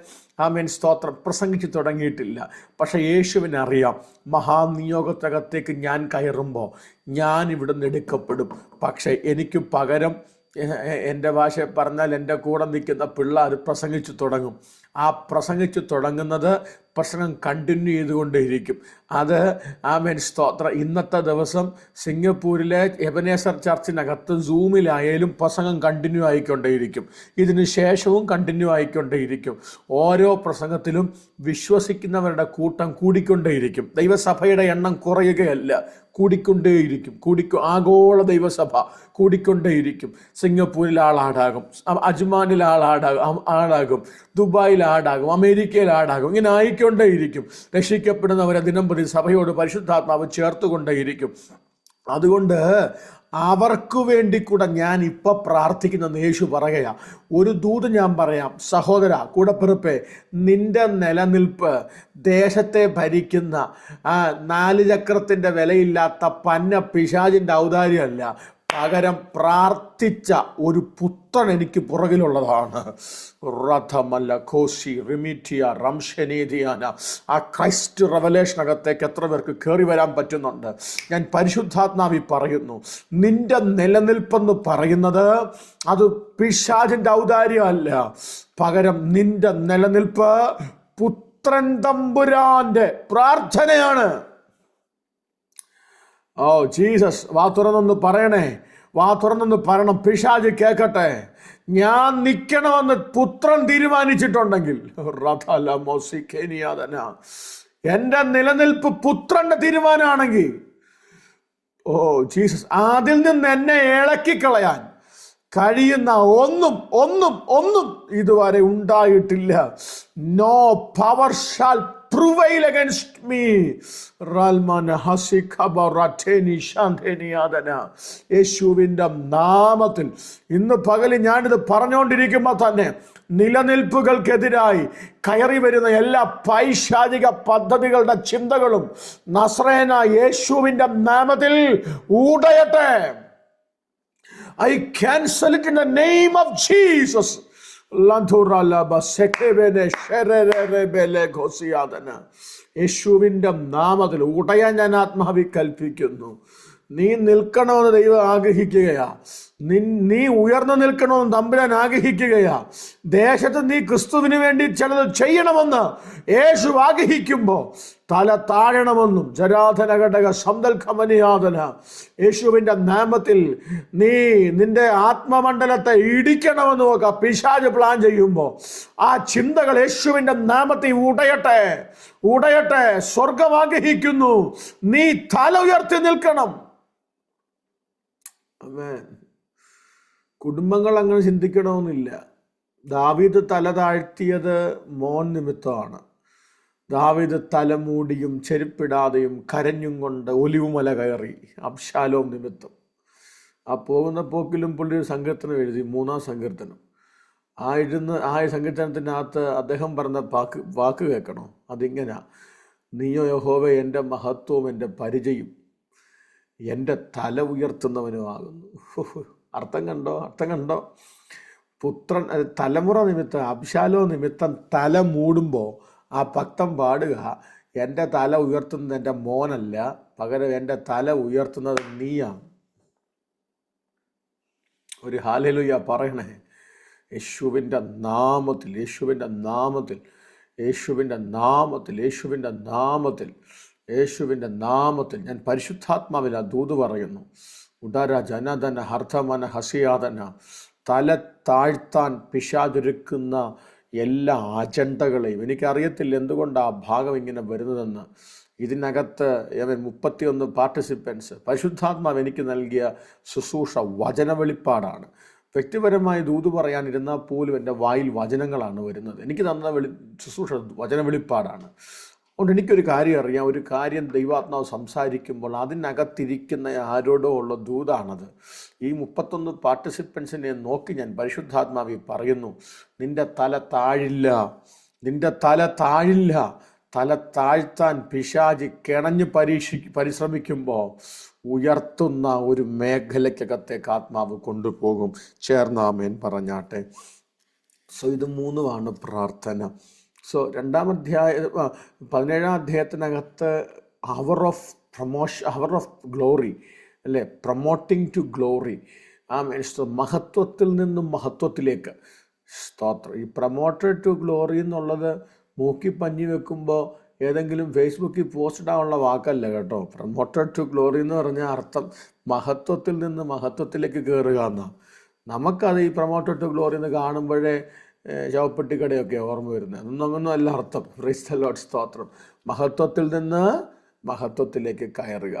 ആമേൻ, സ്തോത്രം. പ്രസംഗിച്ചു തുടങ്ങിയിട്ടില്ല. പക്ഷേ യേശുവിനറിയാം, മഹാനിയോഗത്തിനകത്തേക്ക് ഞാൻ കയറുമ്പോൾ ഞാൻ ഇവിടുന്ന് എടുക്കപ്പെടും. പക്ഷേ എനിക്ക് പകരം, എൻ്റെ ഭാഷ പറഞ്ഞാൽ, എൻ്റെ കൂടെ നിൽക്കുന്ന പിള്ളേർ പ്രസംഗിച്ചു തുടങ്ങും. ആ പ്രസംഗിച്ചു തുടങ്ങുന്നത് പ്രസംഗം കണ്ടിന്യൂ ചെയ്തുകൊണ്ടേയിരിക്കും. അത് ആമേൻ, സ്തോത്രം. ഇന്നത്തെ ദിവസം സിംഗപ്പൂരിലെ എബനേസർ ചർച്ചിനകത്ത് സൂമിലായാലും പ്രസംഗം കണ്ടിന്യൂ ആയിക്കൊണ്ടേയിരിക്കും. ഇതിനു ശേഷവും കണ്ടിന്യൂ ആയിക്കൊണ്ടേയിരിക്കും. ഓരോ പ്രസംഗത്തിലും വിശ്വസിക്കുന്നവരുടെ കൂട്ടം കൂടിക്കൊണ്ടേയിരിക്കും. ദൈവസഭയുടെ എണ്ണം കുറയുകയല്ല, കൂടിക്കൊണ്ടേയിരിക്കും. ആഗോള ദൈവസഭ കൂടിക്കൊണ്ടേയിരിക്കും. സിംഗപ്പൂരിൽ ആളാടാകും, അജ്മാനിൽ ആളാകും, ദുബായിൽ ആടാകും, അമേരിക്കയിൽ ആടാകും. ഇങ്ങനെ ആയിക്കൊണ്ടേയിരിക്കും. രക്ഷിക്കപ്പെടുന്നവരെ ദിനംപ്രതി സഭയോട് പരിശുദ്ധാത്മാവ് ചേർത്തുകൊണ്ടേയിരിക്കും. അതുകൊണ്ട് അവർക്ക് വേണ്ടി കൂടെ ഞാൻ ഇപ്പം പ്രാർത്ഥിക്കുന്ന യേശു പറയുക. ഒരു ദൂത് ഞാൻ പറയാം, സഹോദര കൂടപ്പിറപ്പേ, നിന്റെ നിലനിൽപ്പ് ദേശത്തെ ഭരിക്കുന്ന 4 ചക്രത്തിൻ്റെ വിലയില്ലാത്ത പന്ന പിശാചിൻ്റെ ഔദാര്യമല്ല, പകരം പ്രാർത്ഥിച്ച ഒരു പുത്രൻ എനിക്ക് പുറകിലുള്ളതാണ്. റഥമല്ല ഖോസി റിമിറ്റിയ റംഷനേദിയാന. ആ ക്രൈസ്റ്റ് റെവലേഷനകത്തേക്ക് എത്ര പേർക്ക് കയറി വരാൻ പറ്റുന്നുണ്ട്? ഞാൻ പരിശുദ്ധാത്മാവി പറയുന്നു, നിന്റെ നിലനിൽപ്പെന്ന് പറയുന്നത് അത് പിശാചിൻ്റെ ഔദാര്യമല്ല, പകരം നിന്റെ നിലനിൽപ്പ് പുത്രൻ തമ്പുരാന്റെ പ്രാർത്ഥനയാണ്. ഓ ജീസസ്, വാ തുറന്നൊന്ന് പറയണേ, വാ തുറന്നൊന്ന് പറയണം. പിശാച് കേൾക്കട്ടെ. ഞാൻ നിൽക്കണമെന്ന് പുത്രൻ തീരുമാനിച്ചിട്ടുണ്ടെങ്കിൽ, എൻ്റെ നിലനിൽപ്പ് പുത്രന്റെ തീരുമാനമാണെങ്കിൽ, ഓ ജീസസ്, അതിൽ നിന്ന് എന്നെ ഇളക്കിക്കളയാൻ കഴിയുന്ന ഒന്നും ഇതുവരെ ഉണ്ടായിട്ടില്ല. No power shall prevail against me. യേശുവിൻ്റെ നാമത്തിൽ ഇന്ന് പകല് ഞാനിത് പറഞ്ഞുകൊണ്ടിരിക്കുമ്പോൾ തന്നെ നിലനിൽപ്പുകൾക്കെതിരായി കയറി വരുന്ന എല്ലാ പൈശാചിക പദ്ധതികളുടെ ചിന്തകളും നസ്രേന യേശുവിൻ്റെ നാമത്തിൽ ഉടയട്ടെ. I cancel it in the name of Jesus. യേശുവിൻ്റെ നാമത്തിൽ ഉടയാൻ ഞാൻ ആത്മാവി കൽപ്പിക്കുന്നു. നീ നിൽക്കണമെന്ന് ദൈവം ആഗ്രഹിക്കുകയാ. നീ ഉയർന്നു നിൽക്കണമെന്ന് തമ്പുരാൻ ആഗ്രഹിക്കുകയാ. ദേശത്ത് നീ ക്രിസ്തുവിന് വേണ്ടി ചിലത് ചെയ്യണമെന്ന് യേശു ആഗ്രഹിക്കുമ്പോൾ തല താഴണമെന്നും ജരാധന ഘടക സന്തൽഖമനിയാതന യേശുവിൻ്റെ നാമത്തിൽ നീ നിന്റെ ആത്മമണ്ഡലത്തെ ഇടിക്കണമെന്ന് നോക്കുക. പിശാച് പ്ലാൻ ചെയ്യുമ്പോൾ ആ ചിന്തകൾ യേശുവിൻ്റെ നാമത്തിൽ ഉടയട്ടെ. സ്വർഗം ആഗ്രഹിക്കുന്നു നീ തല ഉയർത്തി നിൽക്കണം. ആമേൻ. കുടുംബങ്ങൾ അങ്ങനെ ചിന്തിക്കണമെന്നില്ല. ദാവീദ് തല താഴ്ത്തിയത് മോൻ നിമിത്തമാണ്. ദാവീദ് തലമൂടിയും ചെരുപ്പിടാതെയും കരഞ്ഞും കൊണ്ട് ഒലിവുമല കയറി അബ്ശാലോം നിമിത്തം. ആ പോകുന്ന പോക്കിലും പുള്ളി ഒരു സങ്കീർത്തനം എഴുതി, 3-ാം സങ്കീർത്തനം. ആ സങ്കീർത്തനത്തിനകത്ത് അദ്ദേഹം പറഞ്ഞ വാക്ക് കേൾക്കണോ? അതിങ്ങനെ: നീയോ യഹോവേ എൻ്റെ മഹത്വവും എൻ്റെ പരിചയും എൻ്റെ തല ഉയർത്തുന്നവനുമാകുന്നു. അർത്ഥം കണ്ടോ? പുത്രൻ തലമുറ നിമിത്തം, അബ്ശാലോ നിമിത്തം തല മൂടുമ്പോൾ ആ ഭക്തൻ പാടുക: എൻ്റെ തല ഉയർത്തുന്നത് എൻ്റെ മോനല്ല, പകരം എൻ്റെ തല ഉയർത്തുന്നത് നീയാണ്. ഒരു ഹല്ലേലൂയ പറയണേ. യേശുവിൻ്റെ നാമത്തിൽ, യേശുവിൻ്റെ നാമത്തിൽ, യേശുവിൻ്റെ നാമത്തിൽ, യേശുവിൻ്റെ നാമത്തിൽ, യേശുവിൻ്റെ നാമത്തിൽ ഞാൻ പരിശുദ്ധാത്മാവിൽ ആ ദൂത് പറയുന്നു. ഉദര ജനധന ഹർദ്ധമന ഹസിയാതന. തല താഴ്ത്താൻ പിശാചൊരുക്കുന്ന എല്ലാ അജണ്ടകളെയും, എനിക്കറിയത്തില്ല എന്തുകൊണ്ടാണ് ആ ഭാഗം ഇങ്ങനെ വരുന്നതെന്ന്. ഇതിനകത്ത് 31 പാർട്ടിസിപ്പൻസ് പരിശുദ്ധാത്മാവ് എനിക്ക് നൽകിയ ശുശ്രൂഷ വചന വെളിപ്പാടാണ്. വ്യക്തിപരമായി ദൂത് പറയാനിരുന്നാൽ പോലും എൻ്റെ വായിൽ വചനങ്ങളാണ് വരുന്നത്. എനിക്ക് തന്ന ശുശ്രൂഷ വചന വെളിപ്പാടാണ്. അതുകൊണ്ട് എനിക്കൊരു കാര്യം അറിയാം. ഒരു കാര്യം ദൈവാത്മാവ് സംസാരിക്കുമ്പോൾ അതിനകത്തിരിക്കുന്ന ആരോടോ ഉള്ള ദൂതാണത്. ഈ 31 പാർട്ടിസിപ്പൻസിനെ നോക്കി ഞാൻ പരിശുദ്ധാത്മാവിൽ പറയുന്നു: നിന്റെ തല താഴില്ല, നിന്റെ തല താഴില്ല. തല താഴ്ത്താൻ പിശാചി കിണഞ്ഞ് പരിശ്രമിക്കുമ്പോൾ ഉയർത്തുന്ന ഒരു മേഖലയ്ക്കകത്തേക്ക് ആത്മാവ് കൊണ്ടുപോകും. ചേർന്നാമേൻ പറഞ്ഞാട്ടെ. സോ ഇത് 3 പ്രാർത്ഥന. സോ 17-ാം അധ്യായത്തിനകത്ത് അവർ ഓഫ് ഗ്ലോറി, അല്ലേ? Promoting to glory. ആ മീൻസ് മഹത്വത്തിൽ നിന്നും മഹത്വത്തിലേക്ക്. സ്തോത്രം. ഈ പ്രൊമോട്ടഡ് ടു ഗ്ലോറി എന്നുള്ളത് മൂക്കി പഞ്ഞി വെക്കുമ്പോൾ ഏതെങ്കിലും ഫേസ്ബുക്കിൽ പോസ്റ്റ് ഇടാനുള്ള വാക്കല്ല കേട്ടോ. പ്രൊമോട്ടഡ് ടു ഗ്ലോറി എന്ന് പറഞ്ഞാൽ അർത്ഥം മഹത്വത്തിൽ നിന്ന് മഹത്വത്തിലേക്ക് കയറുക എന്നാണ്. നമുക്കത് ഈ പ്രൊമോട്ടഡ് ടു ഗ്ലോറി എന്ന് കാണുമ്പോഴേ ശവപ്പെട്ടിക്കടയൊക്കെ ഓർമ്മ വരുന്നത്. അതൊന്നും അല്ല അർത്ഥം. Praise the Lord. സ്തോത്രം. മഹത്വത്തിൽ നിന്ന് മഹത്വത്തിലേക്ക് കയറുക.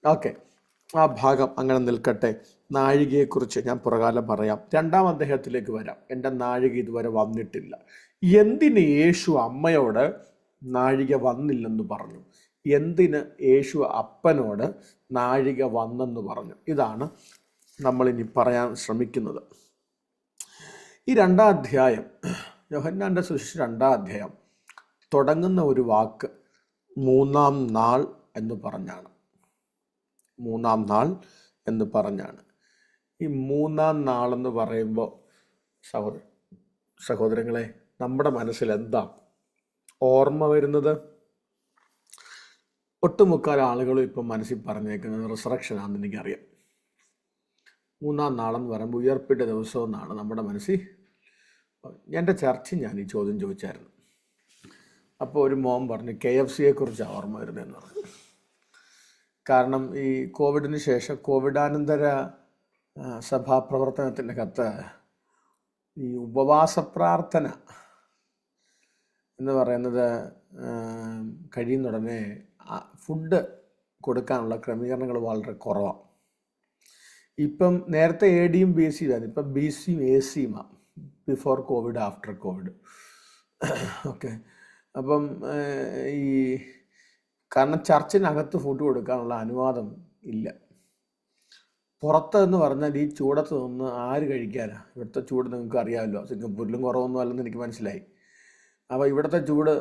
ഓക്കെ, ആ ഭാഗം അങ്ങനെ നിൽക്കട്ടെ. നാഴികയെക്കുറിച്ച് ഞാൻ പുറകാലം പറയാം. 2-ാം അധ്യായത്തിലേക്ക് വരാം. എൻ്റെ നാഴിക ഇതുവരെ വന്നിട്ടില്ല. എന്തിന് യേശു അമ്മയോട് നാഴിക വന്നില്ലെന്ന് പറഞ്ഞു? എന്തിന് യേശു അപ്പനോട് നാഴിക വന്നെന്ന് പറഞ്ഞു? ഇതാണ് നമ്മളിനി പറയാൻ ശ്രമിക്കുന്നത്. ഈ 2-ാം അധ്യായം, യോഹന്നാൻ്റെ സുവിശേഷം 2-ാം അധ്യായം തുടങ്ങുന്ന ഒരു വാക്ക് 3-ാം നാൾ എന്ന് പറഞ്ഞാണ്. 3-ാം നാൾ എന്ന് പറഞ്ഞാണ്. ഈ 3-ാം നാളെന്ന് പറയുമ്പോൾ സഹോദരങ്ങളെ, നമ്മുടെ മനസ്സിൽ എന്താ ഓർമ്മ വരുന്നത്? ഒട്ടുമുക്കാൽ ആളുകളും ഇപ്പം മനസ്സിൽ പറഞ്ഞേക്കുന്നത് റിസറക്ഷൻ ആണെന്ന് എനിക്കറിയാം. 3-ാം നാളെന്ന് പറയുമ്പോൾ ഉയർപ്പിൻ്റെ ദിവസം എന്നാണ് നമ്മുടെ മനസ്സിൽ. എൻ്റെ ചർച്ചിൽ ഞാൻ ഈ ചോദ്യം ചോദിച്ചായിരുന്നു. അപ്പോൾ ഒരു മോൻ പറഞ്ഞു KFCയെ കുറിച്ചാണ് ഓർമ്മ വരുന്നതെന്ന് പറഞ്ഞു. കാരണം ഈ കോവിഡിന് ശേഷം കോവിഡാനന്തര സഭാപ്രവർത്തനത്തിൻ്റെ കത്ത് ഈ ഉപവാസ പ്രാർത്ഥന എന്ന് പറയുന്നത് കഴിയുന്ന ഉടനെ ഫുഡ് കൊടുക്കാനുള്ള ക്രമീകരണങ്ങൾ വളരെ കുറവാണ്. ഇപ്പം നേരത്തെ ADയും BCയും ആയിരുന്നു, ഇപ്പം BCയും ACയുമാണ്. Before covid, after covid. Okay. അപ്പം ഈ കാരണം ചർച്ചിനകത്ത് ഫുഡ് കൊടുക്കാനുള്ള അനുവാദം ഇല്ല. പുറത്ത് എന്ന് പറഞ്ഞാൽ ഈ ചൂടത്ത് നിന്ന് ആര് കഴിക്കാനാണ്? ഇവിടുത്തെ ചൂട് നിങ്ങൾക്ക് അറിയാമല്ലോ. സിംഗപ്പൂരിലും കുറവൊന്നും അല്ലെന്ന് എനിക്ക് മനസ്സിലായി. അപ്പോൾ ഇവിടുത്തെ ചൂട്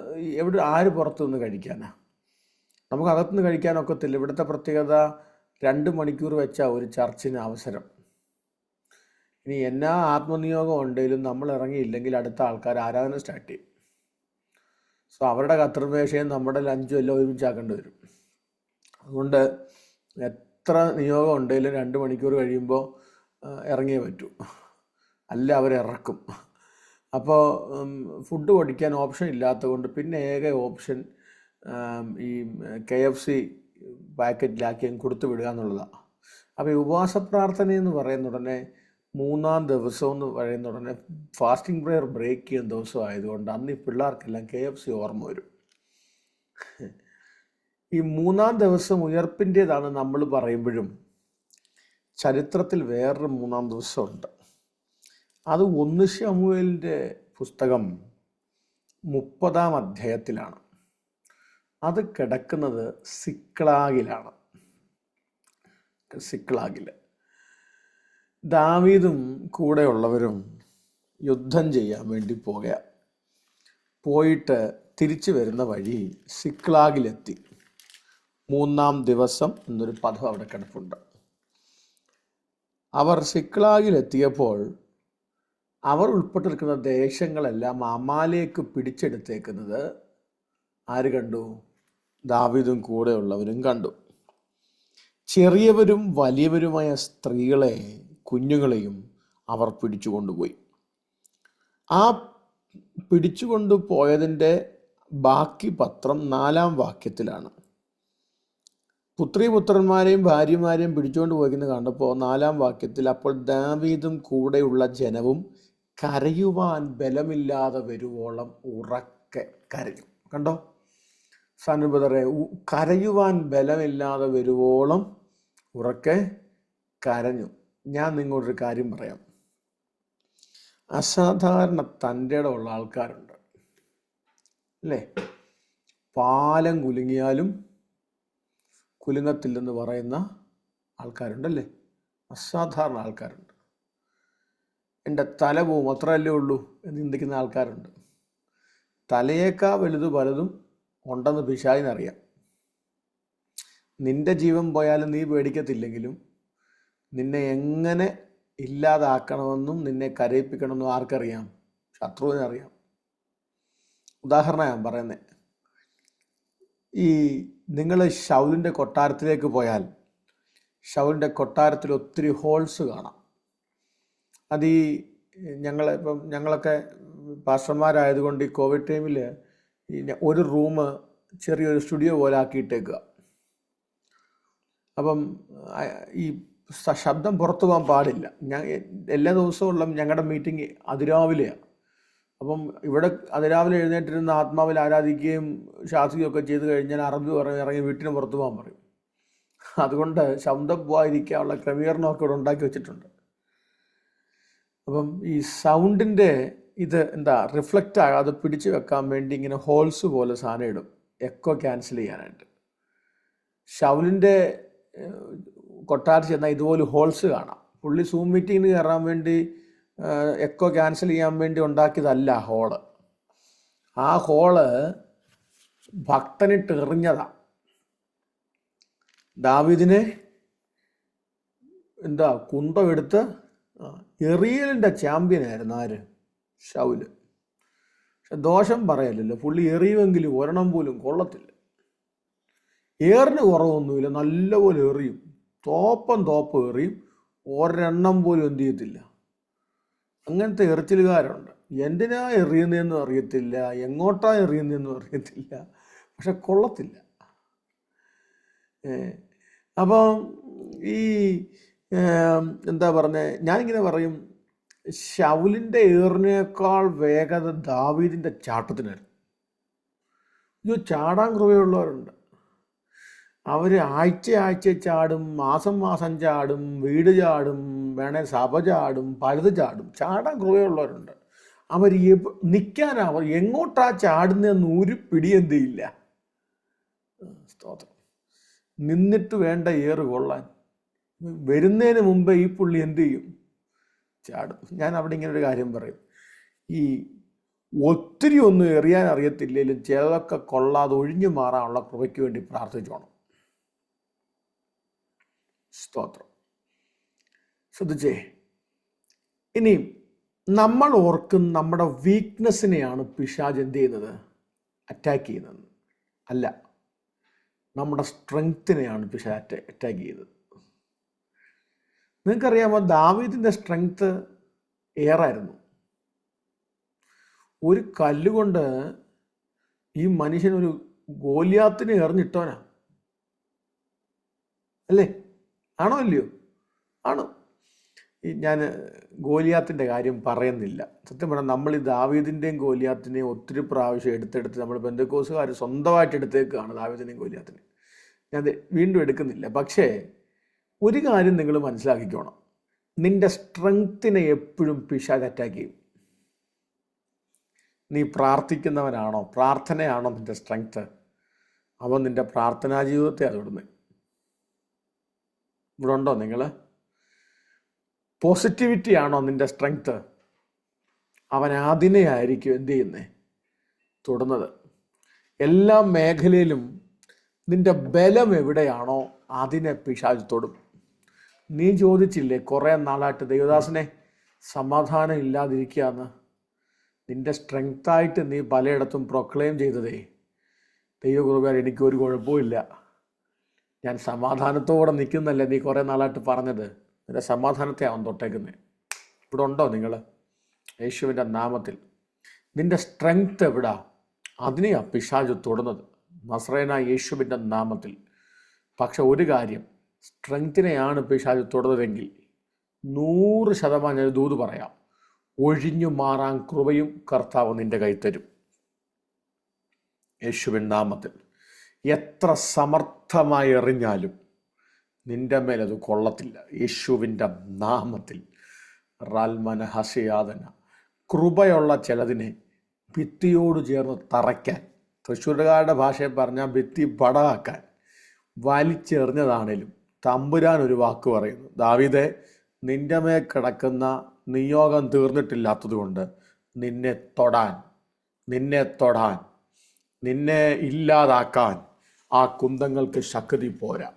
ആര് പുറത്തു നിന്ന് കഴിക്കാനാണ്? നമുക്ക് അകത്തുനിന്ന് കഴിക്കാനൊക്കത്തില്ല. ഇവിടുത്തെ പ്രത്യേകത 2 മണിക്കൂർ വെച്ചാൽ ഒരു ചർച്ചിന് അവസരം. ഇനി എന്നാ ആത്മനിയോഗം ഉണ്ടെങ്കിലും നമ്മൾ ഇറങ്ങിയില്ലെങ്കിൽ അടുത്ത ആൾക്കാർ ആരാധന സ്റ്റാർട്ട് ചെയ്യും. സോ അവരുടെ കത്രിമേശയും നമ്മുടെ ലഞ്ചും എല്ലാം ഒരുമിച്ചാക്കേണ്ടി വരും. അതുകൊണ്ട് എത്ര നിയോഗം ഉണ്ടെങ്കിലും 2 മണിക്കൂർ കഴിയുമ്പോൾ ഇറങ്ങിയേ പറ്റൂ, അല്ല അവരിറക്കും. അപ്പോൾ ഫുഡ് പൊടിക്കാൻ ഓപ്ഷൻ ഇല്ലാത്തത് കൊണ്ട് പിന്നെ ഏക ഓപ്ഷൻ ഈ KFC പാക്കറ്റിലാക്കി കൊടുത്തു വിടുക എന്നുള്ളതാണ്. അപ്പോൾ ഈ ഉപവാസ പ്രാർത്ഥന എന്ന് പറയുന്ന ഉടനെ 3-ാം ദിവസം എന്ന് പറയുന്ന ഉടനെ ഫാസ്റ്റിംഗ് പ്രെയർ ബ്രേക്ക് ചെയ്യുന്ന ദിവസം ആയതുകൊണ്ട് അന്ന് ഈ പിള്ളേർക്കെല്ലാം KFC ഓർമ്മ വരും. ഈ 3-ാം ദിവസം ഉയർപ്പിൻ്റേതാണ് നമ്മൾ പറയുമ്പോഴും ചരിത്രത്തിൽ വേറൊരു 3-ാം ദിവസമുണ്ട്. അത് 1 ശമൂവേലിൻ്റെ പുസ്തകം 30-ാം അധ്യായത്തിലാണ്. അത് കിടക്കുന്നത് സിക്ലാഗിലാണ്. സിക്ലാഗിൽ ദാവീദും കൂടെയുള്ളവരും യുദ്ധം ചെയ്യാൻ വേണ്ടി പോയിട്ട് തിരിച്ചു വരുന്ന വഴി സിക്ലാഗിലെത്തി. 3-ാം ദിവസം എന്നൊരു പദം അവിടെ കിടപ്പുണ്ട്. അവർ സിക്ലാഗിലെത്തിയപ്പോൾ അവർ ഉൾപ്പെട്ടിരിക്കുന്ന ദേശങ്ങളെല്ലാം അമാലേക്ക് പിടിച്ചെടുത്തേക്കുന്നത് ആര് കണ്ടു? ദാവീദും കൂടെയുള്ളവരും കണ്ടു. ചെറിയവരും വലിയവരുമായ സ്ത്രീകളെ, കുഞ്ഞുങ്ങളെയും അവർ പിടിച്ചുകൊണ്ടുപോയി. ആ പിടിച്ചുകൊണ്ടുപോയതിൻ്റെ ബാക്കി പത്രം 4-ാം വാക്യത്തിലാണ്. പുത്രിപുത്രന്മാരെയും ഭാര്യമാരെയും പിടിച്ചുകൊണ്ട് പോയിന്ന് കണ്ടപ്പോൾ 4-ാം വാക്യത്തിൽ, അപ്പോൾ ദാവീദും കൂടെയുള്ള ജനവും കരയുവാൻ ബലമില്ലാതെ വരുവോളം ഉറക്കെ കരഞ്ഞു. കണ്ടോ സാനുബദറെ, കരയുവാൻ ബലമില്ലാതെ വരുവോളം ഉറക്കെ കരഞ്ഞു. ഞാൻ നിങ്ങളൊരു കാര്യം പറയാം. അസാധാരണ തൻ്റെ ഉള്ള ആൾക്കാരുണ്ട് അല്ലേ? പാലം കുലുങ്ങിയാലും കുലുങ്ങത്തില്ലെന്ന് പറയുന്ന ആൾക്കാരുണ്ടല്ലേ? അസാധാരണ ആൾക്കാരുണ്ട്. എൻ്റെ തല പോവും അത്രയല്ലേ ഉള്ളൂ എന്ന് ചിന്തിക്കുന്ന ആൾക്കാരുണ്ട്. തലയേക്കാ വലുത് പലതും ഉണ്ടെന്ന് പിശാചിനറിയാം. നിന്റെ ജീവൻ പോയാലും നീ പേടിക്കത്തില്ലെങ്കിലും നിന്നെ എങ്ങനെ ഇല്ലാതാക്കണമെന്നും നിന്നെ കരയിപ്പിക്കണമെന്നും ആർക്കറിയാം? ശത്രുവിനറിയാം. ഉദാഹരണം ഞാൻ പറയുന്നത്, ഈ നിങ്ങൾ ശൗലിൻ്റെ കൊട്ടാരത്തിലേക്ക് പോയാൽ ശൗലിൻ്റെ കൊട്ടാരത്തിൽ ഒത്തിരി ഹോൾസ് കാണാം. അത് ഈ ഞങ്ങളൊക്കെ പാസ്റ്റർമാരായതുകൊണ്ട് ഈ കോവിഡ് ടൈമിൽ ഒരു റൂം ചെറിയൊരു സ്റ്റുഡിയോ പോലെ ആക്കിയിട്ടേക്കുക. അപ്പം ഈ ശബ്ദം പുറത്തു പോകാൻ പാടില്ല. എല്ലാ ദിവസവും ഞങ്ങളുടെ മീറ്റിംഗ് അതിരാവിലെയാണ്. അപ്പം ഇവിടെ അതിരാവിലെ എഴുന്നേറ്റിരുന്ന് ആത്മാവിൽ ആരാധിക്കുകയും ശാസിക്കുകയും ഒക്കെ ചെയ്ത് കഴിഞ്ഞാൽ അറബി ഇറങ്ങി വീട്ടിന് പുറത്തു പോകാൻ പറയും. അതുകൊണ്ട് ശബ്ദം പോകാതിരിക്കാനുള്ള ക്രമീകരണമൊക്കെ ഇവിടെ ഉണ്ടാക്കി വെച്ചിട്ടുണ്ട്. അപ്പം ഈ സൗണ്ടിൻ്റെ ഇത് റിഫ്ലക്റ്റ് ആകാതെ പിടിച്ചു വെക്കാൻ വേണ്ടി ഇങ്ങനെ ഹോൾസ് പോലെ സാധനം ഇടും, എക്കോ ക്യാൻസൽ ചെയ്യാനായിട്ട്. ശൗലിൻ്റെ കൊട്ടാരത്തിൽ ചെന്നാൽ ഇതുപോലെ ഹോൾസ് കാണാം. പുള്ളി സൂം മീറ്റിങ്ങിന് കയറാൻ വേണ്ടി എക്കോ ക്യാൻസൽ ചെയ്യാൻ വേണ്ടി ഉണ്ടാക്കിയതല്ല ഹോള്. ആ ഹോള് ഭക്തനിട്ട് എറിഞ്ഞതാ. ദാവീദിനെ കുന്തം എടുത്ത് എറിയലിൻ്റെ ചാമ്പ്യനായിരുന്നു ആര്? ശൗല്. പക്ഷെ ദോഷം പറയല്ലോ, പുള്ളി എറിയുമെങ്കിലും ഒരെണ്ണം പോലും കൊള്ളത്തില്ല. ഏറിന് കുറവൊന്നുമില്ല, നല്ലപോലെ എറിയും, തോപ്പ് എറിയും, ഒരെണ്ണം പോലും എന്ത് ചെയ്യത്തില്ല. അങ്ങനത്തെ എറിച്ചിലുകാരുണ്ട്. എന്തിനാ എറിയുന്നതെന്നും അറിയത്തില്ല, എങ്ങോട്ടാ എറിയുന്നതെന്നും അറിയത്തില്ല, പക്ഷെ കൊള്ളത്തില്ല. അപ്പം ഈ ഞാനിങ്ങനെ പറയും, ശൗലിൻ്റെ ഏറിനേക്കാൾ വേഗത ദാവീദിൻ്റെ ചാട്ടത്തിനായിരുന്നു. ഇത് ചാടാൻ കൃപയുള്ളവരുണ്ട്. അവർ ആഴ്ച ചാടും, മാസം ചാടും, വീട് ചാടും, വേണേ സഭ ചാടും, പലത് ചാടും. ചാടാൻ കൃപയുള്ളവരുണ്ട്. അവർ നിൽക്കാനാവ എങ്ങോട്ടാ ചാടുന്നതെന്ന് ഒരു പിടി എന്ത് ചെയ്യില്ല. സ്തോത്രം. നിന്നിട്ട് വേണ്ട ഏറ് കൊള്ളാൻ. വരുന്നതിന് മുമ്പേ ഈ പുള്ളി എന്ത് ചെയ്യും? ചാടും. ഞാൻ അവിടെ ഇങ്ങനെ ഒരു കാര്യം പറയും, ഈ ഒത്തിരി ഒന്നും എറിയാൻ അറിയത്തില്ലെങ്കിലും ചിലതൊക്കെ കൊള്ളാതെ ഒഴിഞ്ഞു മാറാനുള്ള കൃപയ്ക്ക് വേണ്ടി പ്രാർത്ഥിച്ചോണം. സ്തോത്രം. ശ്രദ്ധിച്ചേ. ഇനി നമ്മൾ ഓർക്കും നമ്മുടെ വീക്ക്നെസ്സിനെയാണ് പിശാച് എന്ത് ചെയ്യുന്നത്? അറ്റാക്ക് ചെയ്യുന്നത്. അല്ല, നമ്മുടെ സ്ട്രെങ്ത്തിനെയാണ് പിശാച് അറ്റാക്ക് ചെയ്തത്. നിങ്ങൾക്കറിയാമോ, ദാവീദിൻ്റെ സ്ട്രെങ്ത്ത് ഏറായിരുന്നു. ഒരു കല്ലുകൊണ്ട് ഈ മനുഷ്യനൊരു ഗോലിയാത്തിനെ എറിഞ്ഞിട്ടോനാ അല്ലേ? ആണോ അല്ലയോ? ആണ്. ഞാൻ ഗോലിയാത്തിൻ്റെ കാര്യം പറയുന്നില്ല. സത്യം പറഞ്ഞാൽ നമ്മൾ ഈ ദാവീദിൻ്റെയും ഗോലിയാത്തിനെയും ഒത്തിരി പ്രാവശ്യം എടുത്തെടുത്ത് നമ്മൾ പെന്തക്കോസുകാർ സ്വന്തമായിട്ട് എടുത്തേക്കാണ് ദാവീദിനെയും ഗോലിയാത്തിനെയും. ഞാൻ വീണ്ടും എടുക്കുന്നില്ല. പക്ഷേ ഒരു കാര്യം നിങ്ങൾ മനസ്സിലാക്കിക്കോണം, നിന്റെ സ്ട്രെങ്ത്തിനെ എപ്പോഴും പിശാച് അറ്റാക്ക് ചെയ്യും. നീ പ്രാർത്ഥിക്കുന്നവനാണോ, പ്രാർത്ഥനയാണോ നിന്റെ സ്ട്രെങ്ത്ത്, അവൻ നിന്റെ പ്രാർത്ഥനാ ജീവിതത്തെ അതോടുന്നത്. ഇവിടെ ഉണ്ടോ നിങ്ങൾ? പോസിറ്റിവിറ്റി ആണോ നിന്റെ സ്ട്രെങ്ത്ത്? അവൻ അതിനെയായിരിക്കും എന്ത് ചെയ്യുന്നേ, തൊടുന്നത്. എല്ലാ മേഖലയിലും നിന്റെ ബലം എവിടെയാണോ അതിനെ പിശാച് തൊടും. നീ ചോദിച്ചില്ലേ കുറേ നാളായിട്ട്, ദൈവദാസനെ സമാധാനം ഇല്ലാതിരിക്കുകയെന്ന്? നിന്റെ സ്ട്രെങ്തായിട്ട് നീ പലയിടത്തും പ്രൊക്ലെയിം ചെയ്തതേ, ദൈവകൃപയാൽ എനിക്കൊരു കുഴപ്പമില്ല, ഞാൻ സമാധാനത്തോടെ നിൽക്കുന്നല്ലേ നീ കുറേ നാളായിട്ട് പറഞ്ഞത്. നിന്റെ സമാധാനത്തെ അവൻ തൊട്ടേക്കുന്നത്. ഇവിടെ ഉണ്ടോ നിങ്ങൾ? യേശുവിൻ്റെ നാമത്തിൽ നിന്റെ സ്ട്രെങ്ത് എവിടാ, അതിനെയാ പിശാച് തൊടുന്നത്, നസ്രയനായ യേശുവിൻ്റെ നാമത്തിൽ. പക്ഷെ ഒരു കാര്യം, സ്ട്രെങ്ത്തിനെയാണ് പിശാച് തൊടുന്നതെങ്കിൽ 100% ഞാൻ ദൂത് പറയാം, ഒഴിഞ്ഞു മാറാൻ കൃപയും കർത്താവ് നിന്റെ കൈ തരും. യേശുവിൻ നാമത്തിൽ എത്ര സമർത്ഥമായി എറിഞ്ഞാലും നിന്റെ മേലത് കൊള്ളത്തില്ല. യേശുവിൻ്റെ നാമത്തിൽ റാൽമന ഹസയാതന. കൃപയുള്ള ചിലതിനെ ഭിത്തിയോട് ചേർന്ന് തറയ്ക്കാൻ, തൃശ്ശൂരുകാരുടെ ഭാഷയിൽ പറഞ്ഞാൽ ഭിത്തി പടമാക്കാൻ വലിച്ചെറിഞ്ഞതാണേലും തമ്പുരാൻ ഒരു വാക്ക് പറയുന്നു, ദാവീദേ, നിന്റെ മേൽ കിടക്കുന്ന നിയോഗം തീർന്നിട്ടില്ലാത്തത് കൊണ്ട് നിന്നെ തൊടാൻ, നിന്നെ ഇല്ലാതാക്കാൻ ആ കുന്തങ്ങൾക്ക് ശക്തി പോരാ.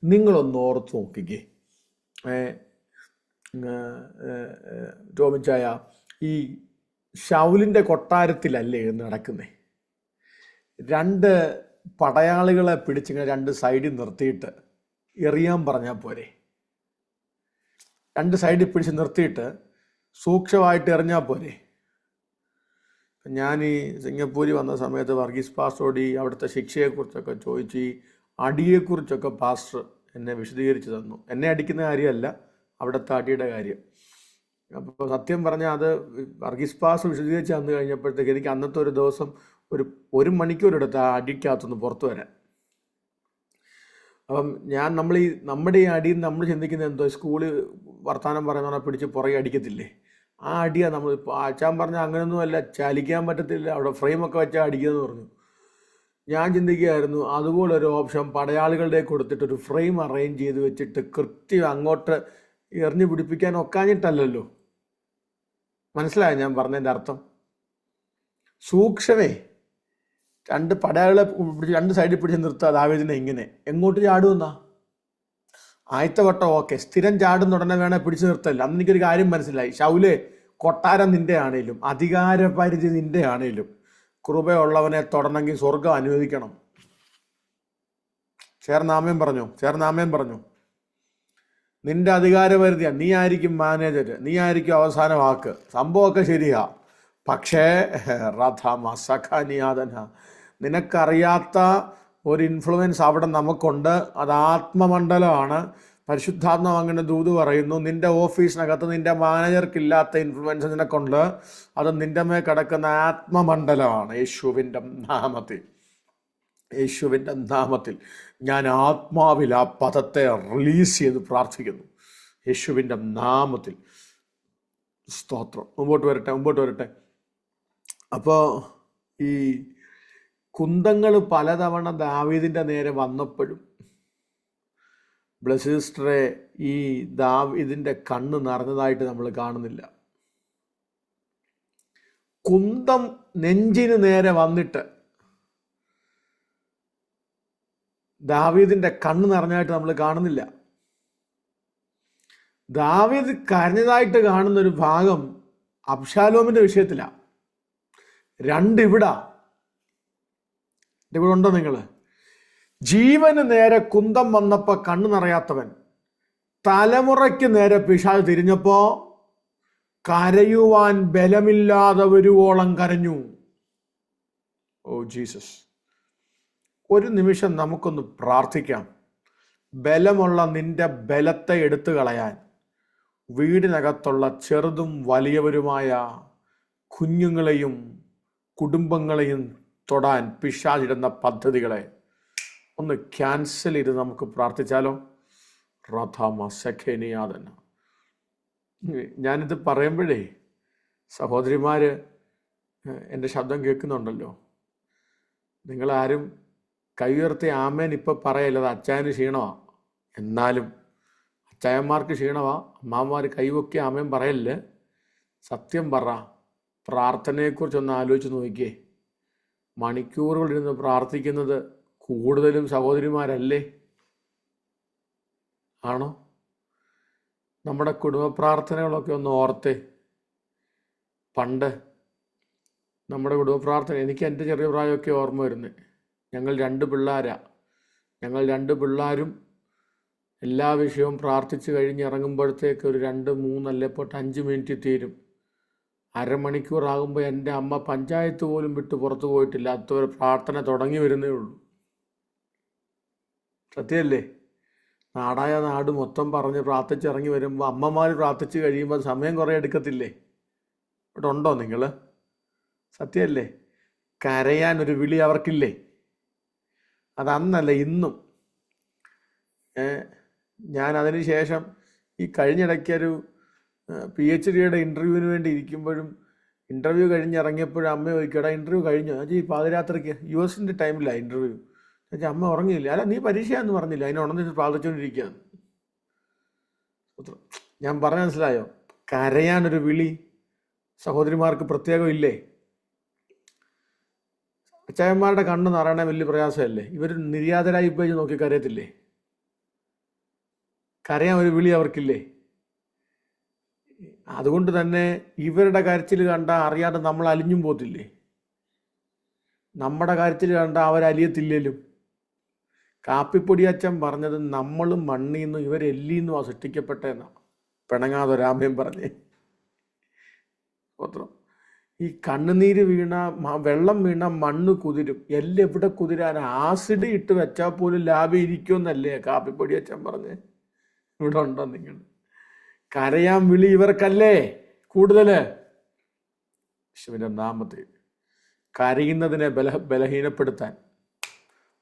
നിങ്ങളൊന്ന് ഓർത്ത് നോക്കിക്കേ, ടോമിച്ചായ, ഈ ശൗലിൻ്റെ കൊട്ടാരത്തിലല്ലേ നടക്കുന്നേ? 2 പടയാളികളെ പിടിച്ചിങ്ങനെ 2 സൈഡിൽ നിർത്തിയിട്ട് എറിയാൻ പറഞ്ഞാൽ പോരെ? 2 സൈഡിൽ പിടിച്ച് നിർത്തിയിട്ട് സൂക്ഷ്മമായിട്ട് എറിഞ്ഞാൽ പോരെ? ഞാൻ ഈ സിംഗപ്പൂരിൽ വന്ന സമയത്ത് വർഗീസ് പാസ്റ്ററോട് ഈ അവിടുത്തെ ശിക്ഷയെക്കുറിച്ചൊക്കെ ചോദിച്ച്, ഈ അടിയെക്കുറിച്ചൊക്കെ പാസ്റ്റർ എന്നെ വിശദീകരിച്ച് തന്നു. എന്നെ അടിക്കുന്ന കാര്യമല്ല, അവിടുത്തെ അടിയുടെ കാര്യം. അപ്പോൾ സത്യം പറഞ്ഞാൽ അത് വർഗീസ് പാസ്റ്റർ വിശദീകരിച്ച് തന്നു കഴിഞ്ഞപ്പോഴത്തേക്ക് എനിക്ക് അന്നത്തെ ഒരു ദിവസം ഒരു മണിക്കൂറെടുത്ത് ആ അടിക്കകത്തുനിന്ന് പുറത്തു വരാൻ. അപ്പം നമ്മുടെ ഈ അടിയിൽ നമ്മൾ ചിന്തിക്കുന്നത് എന്തോ, സ്കൂളിൽ വർത്തമാനം പറയുന്ന പിടിച്ച് പുറകെ അടിക്കത്തില്ലേ, ആ അടിയാണ് നമ്മൾ. ഇപ്പോൾ ആച്ചാൻ പറഞ്ഞാൽ അങ്ങനെയൊന്നും അല്ല, ചലിക്കാൻ പറ്റത്തില്ല, അവിടെ ഫ്രെയിമൊക്കെ വെച്ചാൽ അടിക്കുകയെന്ന് പറഞ്ഞു. ഞാൻ ചിന്തിക്കുകയായിരുന്നു, അതുപോലെ ഒരു ഓപ്ഷൻ പടയാളികളുടെ കൊടുത്തിട്ടൊരു ഫ്രെയിം അറേഞ്ച് ചെയ്ത് വെച്ചിട്ട് കൃത്യം അങ്ങോട്ട് എറിഞ്ഞു പിടിപ്പിക്കാൻ ഒക്കാഞ്ഞിട്ടല്ലല്ലോ. മനസ്സിലായോ ഞാൻ പറഞ്ഞതിൻ്റെ അർത്ഥം? സൂക്ഷ്മേ 2 പടയാളികളെ പിടിച്ച് 2 സൈഡിൽ പിടിച്ച് നിർത്തുക ദാവീദിനെ. ഇങ്ങനെ എങ്ങോട്ട് ചാടുമെന്നാ? ആദ്യത്തെ വട്ടം ഓക്കെ, സ്ഥിരം ചാടുന്ന ഉടനെ വേണേൽ പിടിച്ചു നിർത്തല്ല. അന്ന് എനിക്കൊരു കാര്യം മനസ്സിലായി, ശൗലേ, കൊട്ടാരം നിന്റെ ആണേലും അധികാരപരിധി നിന്റെ ആണേലും കൃപയുള്ളവനെ തൊടണമെങ്കിൽ സ്വർഗം അനുവദിക്കണം. ചേർന്നാമേൻ പറഞ്ഞു. നിന്റെ അധികാരപരിധിയാണ്, നീ ആയിരിക്കും മാനേജർ, നീ ആയിരിക്കും അവസാന വാക്ക്. സംഭവമൊക്കെ ശരിയാ, പക്ഷേ സഖാനിയാതന, നിനക്കറിയാത്ത ഒരു ഇൻഫ്ലുവൻസ് അവിടെ നമുക്കുണ്ട്. അത് ആത്മമണ്ഡലമാണ്. പരിശുദ്ധാത്മാവ് അങ്ങനെ ദൂത് പറയുന്നു, നിന്റെ ഓഫീസിനകത്ത് നിന്റെ മാനേജർക്കില്ലാത്ത ഇൻഫ്ലുവൻസ് നിനക്കുണ്ട്. അത് നിന്റെ മേൽ കിടക്കുന്ന ആത്മമണ്ഡലമാണ്. യേശുവിൻ്റെ നാമത്തിൽ ഞാൻ ആത്മാവിൽ ആ പദത്തെ റിലീസ് ചെയ്ത് പ്രാർത്ഥിക്കുന്നു. യേശുവിൻ്റെ നാമത്തിൽ സ്തോത്രം. മുമ്പോട്ട് വരട്ടെ. അപ്പോൾ ഈ കുന്തങ്ങൾ പലതവണ ദാവീദിൻ്റെ നേരെ വന്നപ്പോഴും ബ്ലസിസ്റ്ററെ ഈ ദാവീദിൻ്റെ കണ്ണ് നിറഞ്ഞതായിട്ട് നമ്മൾ കാണുന്നില്ല. കുന്തം നെഞ്ചിന് നേരെ വന്നിട്ട് ദാവീദിൻ്റെ കണ്ണ് നിറഞ്ഞതായിട്ട് നമ്മൾ കാണുന്നില്ല. ദാവീദ് കരഞ്ഞതായിട്ട് കാണുന്നൊരു ഭാഗം അബ്ശാലോമിൻ്റെ വിഷയത്തിലാണ്. 2 ഇവിടെ ഉണ്ടോ നിങ്ങൾ? ജീവന് നേരെ കുന്തം വന്നപ്പോൾ കണ്ണ് നിറയാത്തവൻ തലമുറയ്ക്ക് നേരെ പിശാച് തിരിഞ്ഞപ്പോ കരയുവാൻ ബലമില്ലാതെ വരുവോളം കരഞ്ഞു. ഓ ജീസസ്, ഒരു നിമിഷം നമുക്കൊന്ന് പ്രാർത്ഥിക്കാം. ബലമുള്ള നിന്റെ ബലത്തെ എടുത്തു കളയാൻ വീടിനകത്തുള്ള ചെറുതും വലിയവരുമായ കുഞ്ഞുങ്ങളെയും കുടുംബങ്ങളെയും തൊടാൻ പിശാചിടുന്ന പദ്ധതികളെ ഒന്ന് ക്യാൻസൽ ചെയ്ത് നമുക്ക് പ്രാർത്ഥിച്ചാലോ? സഖേനിയാതന. ഞാനിത് പറയുമ്പോഴേ സഹോദരിമാര് എൻ്റെ ശബ്ദം കേൾക്കുന്നുണ്ടല്ലോ, നിങ്ങളാരും കൈ ഉയർത്തി ആമേൻ ഇപ്പം പറയല്ലത് അച്ചായന് ക്ഷീണമാ. എന്നാലും അച്ചായന്മാർക്ക് ക്ഷീണമാ, അമ്മാമ്മമാർ കൈവൊക്കെ ആമേൻ പറയല്ലേ. സത്യം പറ, പ്രാർത്ഥനയെക്കുറിച്ചൊന്ന് ആലോചിച്ച് നോക്കിയേ. മണിക്കൂറുകളിരുന്ന് പ്രാർത്ഥിക്കുന്നത് കൂടുതലും സഹോദരിമാരല്ലേ? ആണോ? നമ്മുടെ കുടുംബ പ്രാർത്ഥനകളൊക്കെ ഒന്ന് ഓർത്തേ. പണ്ട് നമ്മുടെ കുടുംബ പ്രാർത്ഥന, എനിക്ക് എൻ്റെ ചെറിയ പ്രായമൊക്കെ ഓർമ്മ വരുന്നത്. ഞങ്ങൾ 2 പിള്ളേരാ. ഞങ്ങൾ 2 പിള്ളേരും എല്ലാ വിഷയവും പ്രാർത്ഥിച്ച് കഴിഞ്ഞ് ഇറങ്ങുമ്പോഴത്തേക്ക് ഒരു 2, 3 അല്ലേ പോട്ട് 5 മിനിറ്റ് തീരും. അരമണിക്കൂറാകുമ്പോൾ എൻ്റെ അമ്മ പഞ്ചായത്ത് പോലും വിട്ട് പുറത്തു പോയിട്ടില്ല. അതുവരെ പ്രാർത്ഥന തുടങ്ങി വരുന്നേ ഉള്ളൂ. സത്യമല്ലേ? നാടായ നാട് മൊത്തം പറഞ്ഞ് പ്രാർത്ഥിച്ചിറങ്ങി വരുമ്പോൾ അമ്മമാർ പ്രാർത്ഥിച്ച് കഴിയുമ്പോൾ സമയം കുറേ എടുക്കത്തില്ലേ? ഇവിടെ ഉണ്ടോ നിങ്ങൾ? സത്യമല്ലേ? കരയാനൊരു വിളി അവർക്കില്ലേ? അതന്നല്ല, ഇന്നും. ഞാൻ അതിന് ശേഷം ഈ കഴിഞ്ഞിടയ്ക്കൊരു PhDയുടെ ഇൻ്റർവ്യൂവിന് വേണ്ടി ഇരിക്കുമ്പോഴും ഇൻ്റർവ്യൂ കഴിഞ്ഞിറങ്ങിയപ്പോഴും അമ്മ ചോദിക്കടാ ഇൻ്റർവ്യൂ കഴിഞ്ഞോ? ഞാൻ ഈ പാതിരാത്രിക്ക് US ടൈമിലാണ് ഇൻ്റർവ്യൂ. എന്നുവെച്ചാൽ അമ്മ ഉറങ്ങിയില്ല. അല്ല, നീ പരീക്ഷയാന്ന് പറഞ്ഞില്ല, അതിനെ ഉണർന്നിട്ട് പ്രാർത്ഥിച്ചുകൊണ്ടിരിക്കുകയാണ്. ഞാൻ പറഞ്ഞ മനസ്സിലായോ? കരയാനൊരു വിളി സഹോദരിമാർക്ക് പ്രത്യേകം ഇല്ലേ? അച്ചായന്മാരുടെ കണ്ണ് നിറയണേ വലിയ പ്രയാസമല്ലേ? ഇവർ നിര്യാതരായി പോയി നോക്കി കരയത്തില്ലേ? കരയാൻ ഒരു വിളി അവർക്കില്ലേ? അതുകൊണ്ട് തന്നെ ഇവരുടെ കരച്ചിൽ കണ്ട അറിയാതെ നമ്മൾ അലിഞ്ഞും പോത്തില്ലേ? നമ്മുടെ കരച്ചിൽ കണ്ട അവരലിയത്തില്ലേലും. കാപ്പിപ്പൊടി അച്ഛൻ പറഞ്ഞത് നമ്മളും മണ്ണീന്നും ഇവരെല്ലീന്നും സൃഷ്ടിക്കപ്പെട്ടെന്നാ. പിണങ്ങാതെ രാമയും പറഞ്ഞേ. സ്തോത്രം. ഈ കണ്ണുനീര് വീണ വെള്ളം വീണ മണ്ണ് കുതിരും. എവിടെ കുതിരാൻ? ആസിഡ് ഇട്ട് വെച്ചാൽ പോലും ലാഭം ഇരിക്കുമെന്നല്ലേ കാപ്പിപ്പൊടി അച്ഛൻ പറഞ്ഞേ? ഇവിടെ ഉണ്ടോ നിങ്ങൾ? കരയാൻ വിളി ഇവർക്കല്ലേ കൂടുതല്? യേശുവിൻ്റെ നാമത്തിൽ കരയുന്നതിനെ ബലഹീനപ്പെടുത്താൻ,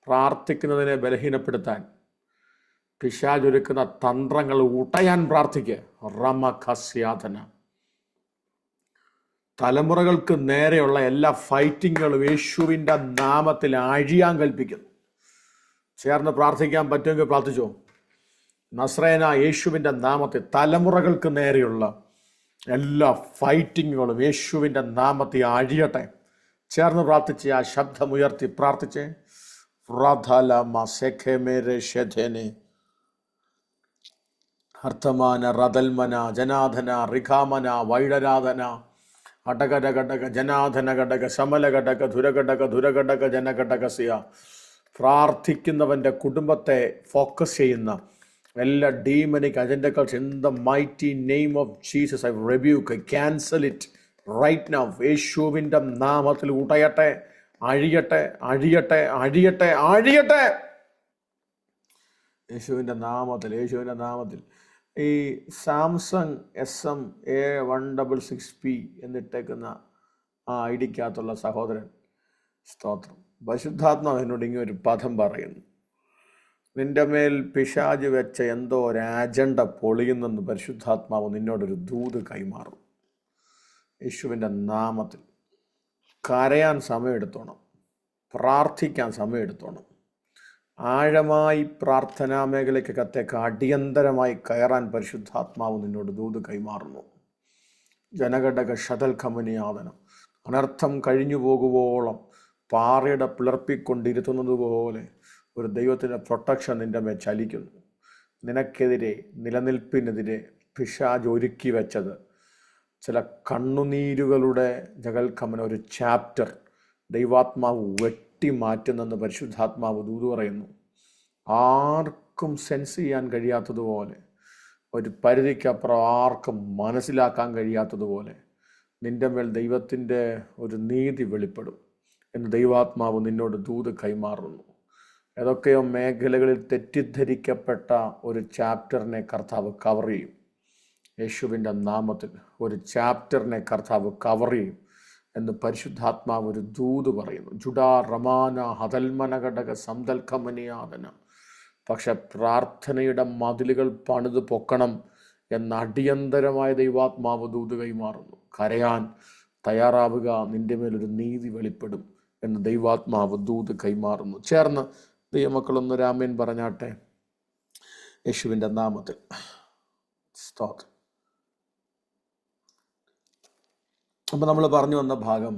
പ്രാർത്ഥിക്കുന്നതിനെ ബലഹീനപ്പെടുത്താൻ പിശാചൊരുക്കുന്ന തന്ത്രങ്ങൾ ഉടയാൻ പ്രാർത്ഥിക്കുക. റമഖസ്യാതന. തലമുറകൾക്ക് നേരെയുള്ള എല്ലാ ഫൈറ്റിങ്ങുകളും യേശുവിൻ്റെ നാമത്തിൽ അഴിയാൻ കൽപ്പിക്കുന്നു. ചേർന്ന് പ്രാർത്ഥിക്കാൻ പറ്റുമെങ്കിൽ പ്രാർത്ഥിച്ചോ. നസ്രേന യേശുവിൻ്റെ നാമത്തിൽ തലമുറകൾക്ക് നേരെയുള്ള എല്ലാ ഫൈറ്റിങ്ങുകളും യേശുവിൻ്റെ നാമത്തിൽ അഴിയട്ടെ. ചേർന്ന് പ്രാർത്ഥിച്ച് ആ ശബ്ദമുയർത്തി പ്രാർത്ഥിച്ചേ. ഹർത്തമാന റദൽമന ജനാധന റിഖാമന വൈഡരാധന അടകട ഘടക ജനാധന ഘടക ശമല ഘടക ധുരഘടക ധുരഘടക ജനഘടകസ്യ. പ്രാർത്ഥിക്കുന്നവൻ്റെ കുടുംബത്തെ ഫോക്കസ് ചെയ്യുന്ന എല്ലാ ഡീമനിക് അജണ്ടകൾസ് in the mighty name of Jesus I rebuke, cancel it right now. യേശുവിൻ്റെ നാമത്തിൽ ഉടയട്ടെ, അഴിയട്ടെ, അഴിയട്ടെ, അഴിയട്ടെ, അഴിയട്ടെ. യേശുവിൻ്റെ നാമത്തിൽ, യേശുവിൻ്റെ നാമത്തിൽ. ഈ സാംസങ് SM-A166P എന്നിട്ടേക്കുന്ന ആ ഐഡിക്കകത്തുള്ള സഹോദരൻ, സ്തോത്രം, പരിശുദ്ധാത്മാവ് എന്നോട് ഇങ്ങനെ ഒരു പദം പറയുന്നു. നിന്റെ മേൽ പിശാച് വെച്ച എന്തോ ഒരു അജണ്ട പൊളിയുന്നെന്ന് പരിശുദ്ധാത്മാവ് നിന്നോടൊരു ദൂത് കൈമാറും. യേശുവിൻ്റെ നാമത്തിൽ കരയാൻ സമയമെടുത്തോണം, പ്രാർത്ഥിക്കാൻ സമയമെടുത്തോണം. ആഴമായി പ്രാർത്ഥനാ മേഖലയ്ക്കകത്തേക്ക് അടിയന്തരമായി കയറാൻ പരിശുദ്ധാത്മാവ് നിന്നോട് ദൂത് കൈമാറുന്നു. ജനഘടക ഷതൽ ഖമനിയാതനം. അനർത്ഥം കഴിഞ്ഞു പോകുവോളം പാറയുടെ പിളർപ്പിക്കൊണ്ടിരുത്തുന്നത് പോലെ ഒരു ദൈവത്തിൻ്റെ പ്രൊട്ടക്ഷൻ നിൻ്റെ മേൽ ചലിക്കുന്നു. നിനക്കെതിരെ, നിലനിൽപ്പിനെതിരെ പിശാച് ഒരുക്കി വെച്ചത് ചില കണ്ണുനീരുകളുടെ ജഗൽഖമന ഒരു ചാപ്റ്റർ ദൈവാത്മാവ് വെട്ടി മാറ്റുന്നെന്ന് പരിശുദ്ധാത്മാവ് ദൂത് പറയുന്നു. ആർക്കും സെൻസ് ചെയ്യാൻ കഴിയാത്തതുപോലെ, ഒരു പരിധിക്കപ്പുറം ആർക്കും മനസ്സിലാക്കാൻ കഴിയാത്തതുപോലെ നിൻ്റെ മേൽ ദൈവത്തിൻ്റെ ഒരു നീതി വെളിപ്പെടും എന്ന് ദൈവാത്മാവ് നിന്നോട് ദൂത് കൈമാറുന്നു. ഏതൊക്കെയോ മേഖലകളിൽ തെറ്റിദ്ധരിക്കപ്പെട്ട ഒരു ചാപ്റ്ററിനെ കർത്താവ് കവർ ചെയ്യും. യേശുവിൻ്റെ നാമത്തിൽ ഒരു ചാപ്റ്ററിനെ കർത്താവ് കവർ ചെയ്യും എന്ന് പരിശുദ്ധാത്മാവ് ഒരു ദൂത് പറയുന്നു. ജുഡാ റമാന ഹതൽമന ഘടക സംതൽഖമനിയാതന. പക്ഷെ പ്രാർത്ഥനയുടെ മതിലുകൾ പണിത് പൊക്കണം എന്ന അടിയന്തരമായ ദൈവാത്മാവ് ദൂത് കൈമാറുന്നു. കരയാൻ തയ്യാറാവുക, നിന്റെ മേലൊരു നീതി വെളിപ്പെടും എന്ന് ദൈവാത്മാവ് ദൂത് കൈമാറുന്നു. ചേർന്ന് ദൈവമക്കളൊന്ന് രാമേൻ പറഞ്ഞാട്ടെ. യേശുവിൻ്റെ നാമത്തിൽ സ്തോത്രം. അപ്പം നമ്മൾ പറഞ്ഞു വന്ന ഭാഗം,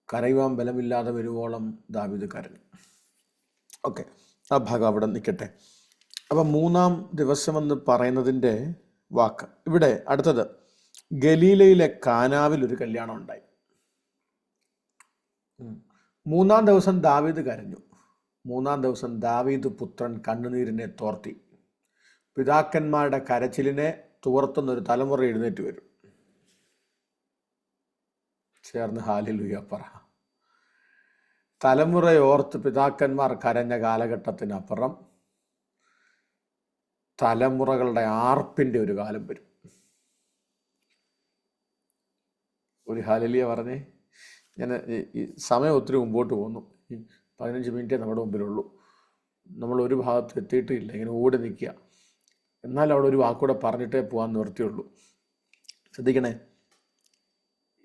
കരയുവാൻ ബലമില്ലാതെ വരുവോളം ദാവീദ് കരഞ്ഞു. ഓക്കെ, ആ ഭാഗം അവിടെ നിൽക്കട്ടെ. അപ്പം 3-ാം ദിവസമെന്ന് പറയുന്നതിൻ്റെ വാക്ക് ഇവിടെ. അടുത്തത്, ഗലീലയിലെ കാനാവിൽ ഒരു കല്യാണം ഉണ്ടായി. 3-ാം ദിവസം ദാവീദ് കരഞ്ഞു. 3-ാം ദിവസം ദാവീദ് പുത്രൻ കണ്ണുനീരിനെ തോർത്തി. പിതാക്കന്മാരുടെ കരച്ചിലിനെ തുവർത്തുന്നൊരു തലമുറ എഴുന്നേറ്റ് വരും. ചേർന്ന് ഹല്ലേലൂയ പറ. തലമുറയോർത്ത് പിതാക്കന്മാർ കരഞ്ഞ കാലഘട്ടത്തിനപ്പുറം തലമുറകളുടെ ആർപ്പിൻ്റെ ഒരു കാലം വരും. ഒരു ഹല്ലേലൂയ പറഞ്ഞേ. ഞാൻ ഈ സമയം ഒത്തിരി മുമ്പോട്ട് പോകുന്നു. 15 മിനിറ്റേ നമ്മുടെ മുമ്പിലുള്ളൂ. നമ്മൾ ഒരു ഭാഗത്ത് എത്തിയിട്ടില്ല, ഇങ്ങനെ ഓടി നിൽക്കുക. എന്നാൽ അവിടെ ഒരു വാക്കൂടെ പറഞ്ഞിട്ടേ പോകാൻ നിവൃത്തിയുള്ളൂ. ശ്രദ്ധിക്കണേ.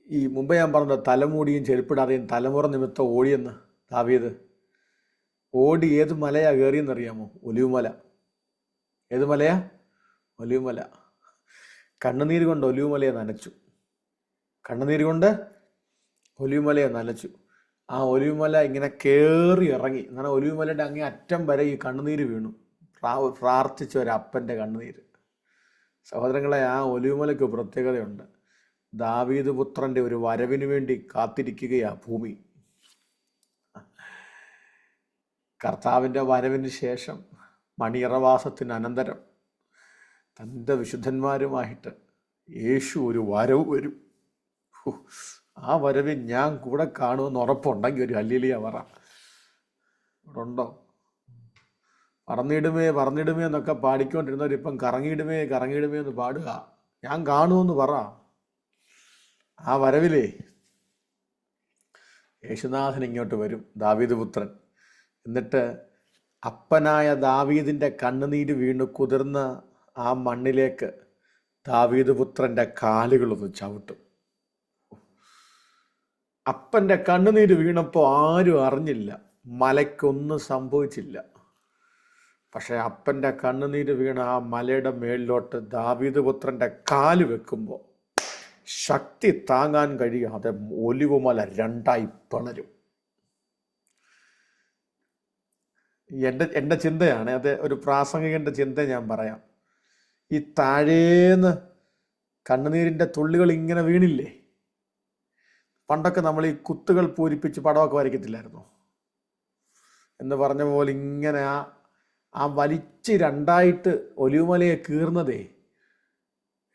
ഈ മുമ്പ് ഞാൻ പറഞ്ഞത് തലമൂടിയും ചെരുപ്പിടാതെയും തലമുറ നിമിത്തം ഓടിയെന്ന് ദാവീദ്. ഓടി ഏത് മലയാ കയറിയെന്നറിയാമോ? ഒലിവുമല. ഏത് മലയാ? ഒലിവുമല. കണ്ണുനീര് കൊണ്ട് ഒലിവുമലയെ നനച്ചു. കണ്ണുനീര് കൊണ്ട് ഒലിവുമലയെ നനച്ചു. ആ ഒലിവുമല ഇങ്ങനെ കയറി ഇറങ്ങി. എന്നാൽ ഒലിവുമലയുടെ അങ്ങേ അറ്റം വരെ ഈ കണ്ണുനീര് വീണു. പ്രാർത്ഥിച്ച ഒരപ്പൻ്റെ കണ്ണുനീര്. സഹോദരങ്ങളെ, ആ ഒലിവുമലയ്ക്ക് പ്രത്യേകതയുണ്ട്. ദാവീദ് പുത്രൻ്റെ ഒരു വരവിന് വേണ്ടി കാത്തിരിക്കുകയാ ഭൂമി. കർത്താവിൻ്റെ വരവിന് ശേഷം, മണിയറവാസത്തിന് അനന്തരം തൻ്റെ വിശുദ്ധന്മാരുമായിട്ട് യേശു ഒരു വരവ് വരും. ആ വരവിൽ ഞാൻ കൂടെ കാണുമെന്ന് ഉറപ്പുണ്ടെങ്കിൽ ഒരു ഹല്ലേലൂയ പറ. ഇവിടെ ഉണ്ടോ? പറന്നിടുമേ പറന്നിടുമേ എന്നൊക്കെ പാടിക്കൊണ്ടിരുന്നവരിപ്പം കറങ്ങിയിടുമേ കറങ്ങിയിടുമേ എന്ന് പാടുക. ഞാൻ കാണുമെന്ന് പറ. ആ വരവിലേ യേശുനാഥൻ ഇങ്ങോട്ട് വരും, ദാവീദ് പുത്രൻ. എന്നിട്ട് അപ്പനായ ദാവീദിൻ്റെ കണ്ണുനീര് വീണ് കുതിർന്ന ആ മണ്ണിലേക്ക് ദാവീദ് പുത്രൻ്റെ കാലുകളൊന്ന് ചവിട്ടും. അപ്പൻ്റെ കണ്ണുനീര് വീണപ്പോൾ ആരും അറിഞ്ഞില്ല, മലയ്ക്കൊന്നും സംഭവിച്ചില്ല. പക്ഷെ അപ്പൻ്റെ കണ്ണുനീര് വീണ ആ മലയുടെ മേളിലോട്ട് ദാവീദ് പുത്രൻ്റെ കാല് വെക്കുമ്പോൾ ശക്തി താങ്ങാൻ കഴിയാതെ ഒലിവുമല രണ്ടായി പിളരും. എൻ്റെ ചിന്തയാണ് അത്. ഒരു പ്രാസംഗികൻ്റെ ചിന്ത ഞാൻ പറയാം. ഈ താഴേന്ന് കണ്ണുനീരിൻ്റെ തുള്ളികൾ ഇങ്ങനെ വീണില്ലേ? പണ്ടൊക്കെ നമ്മൾ ഈ കുത്തുകൾ പൂരിപ്പിച്ച് പടമൊക്കെ വരയ്ക്കത്തില്ലായിരുന്നു എന്ന് പറഞ്ഞ പോലെ ഇങ്ങനെ ആ വലിച്ച് രണ്ടായിട്ട് ഒലിവുമലയെ കീർന്നതേ.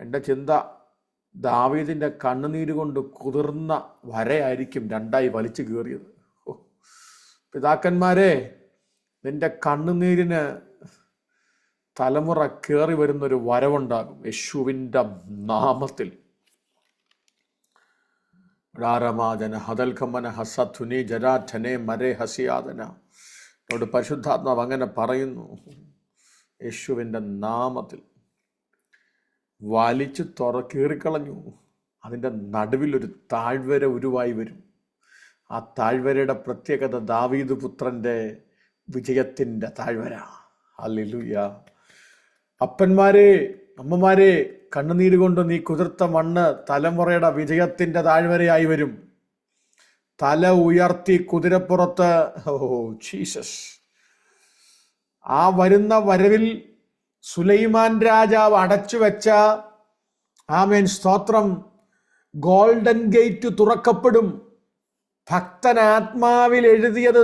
എൻ്റെ ചിന്ത, ദാവീദിൻ്റെ കണ്ണുനീര് കൊണ്ട് കുതിർന്ന വരയായിരിക്കും രണ്ടായി വലിച്ചു കീറിയത്. പിതാക്കന്മാരെ, നിന്റെ കണ്ണുനീരിന് തലമുറ കയറി വരുന്നൊരു വരവുണ്ടാകും യേശുവിൻ്റെ നാമത്തിൽ. ോട് പരിശുദ്ധാത്മാവ് അങ്ങനെ പറയുന്നു. യേശുവിൻ്റെ നാമത്തിൽ വലിച്ചു കീറിക്കളഞ്ഞു. അതിൻ്റെ നടുവിലൊരു താഴ്വര ഉരുവായി വരും. ആ താഴ്വരയുടെ പ്രത്യേകത ദാവീദ് പുത്രൻ്റെ വിജയത്തിൻ്റെ താഴ്വര. ഹല്ലേലൂയ. അപ്പന്മാരെ, അമ്മമാരെ, കണ്ണുനീര് കൊണ്ട് നീ കുതിർത്ത മണ്ണ് തലമുറയുടെ വിജയത്തിൻ്റെ താഴ്വരയായി വരും. തല ഉയർത്തി കുതിരപ്പുറത്ത്, ഓ ജീസസ്, ആ വരുന്ന വരവിൽ സുലൈമാൻ രാജാവ് അടച്ചു വെച്ച, ആമേൻ സ്തോത്രം, ഗോൾഡൻ ഗേറ്റ് തുറക്കപ്പെടും. ഭക്തൻ ആത്മാവിൽ എഴുതിയത്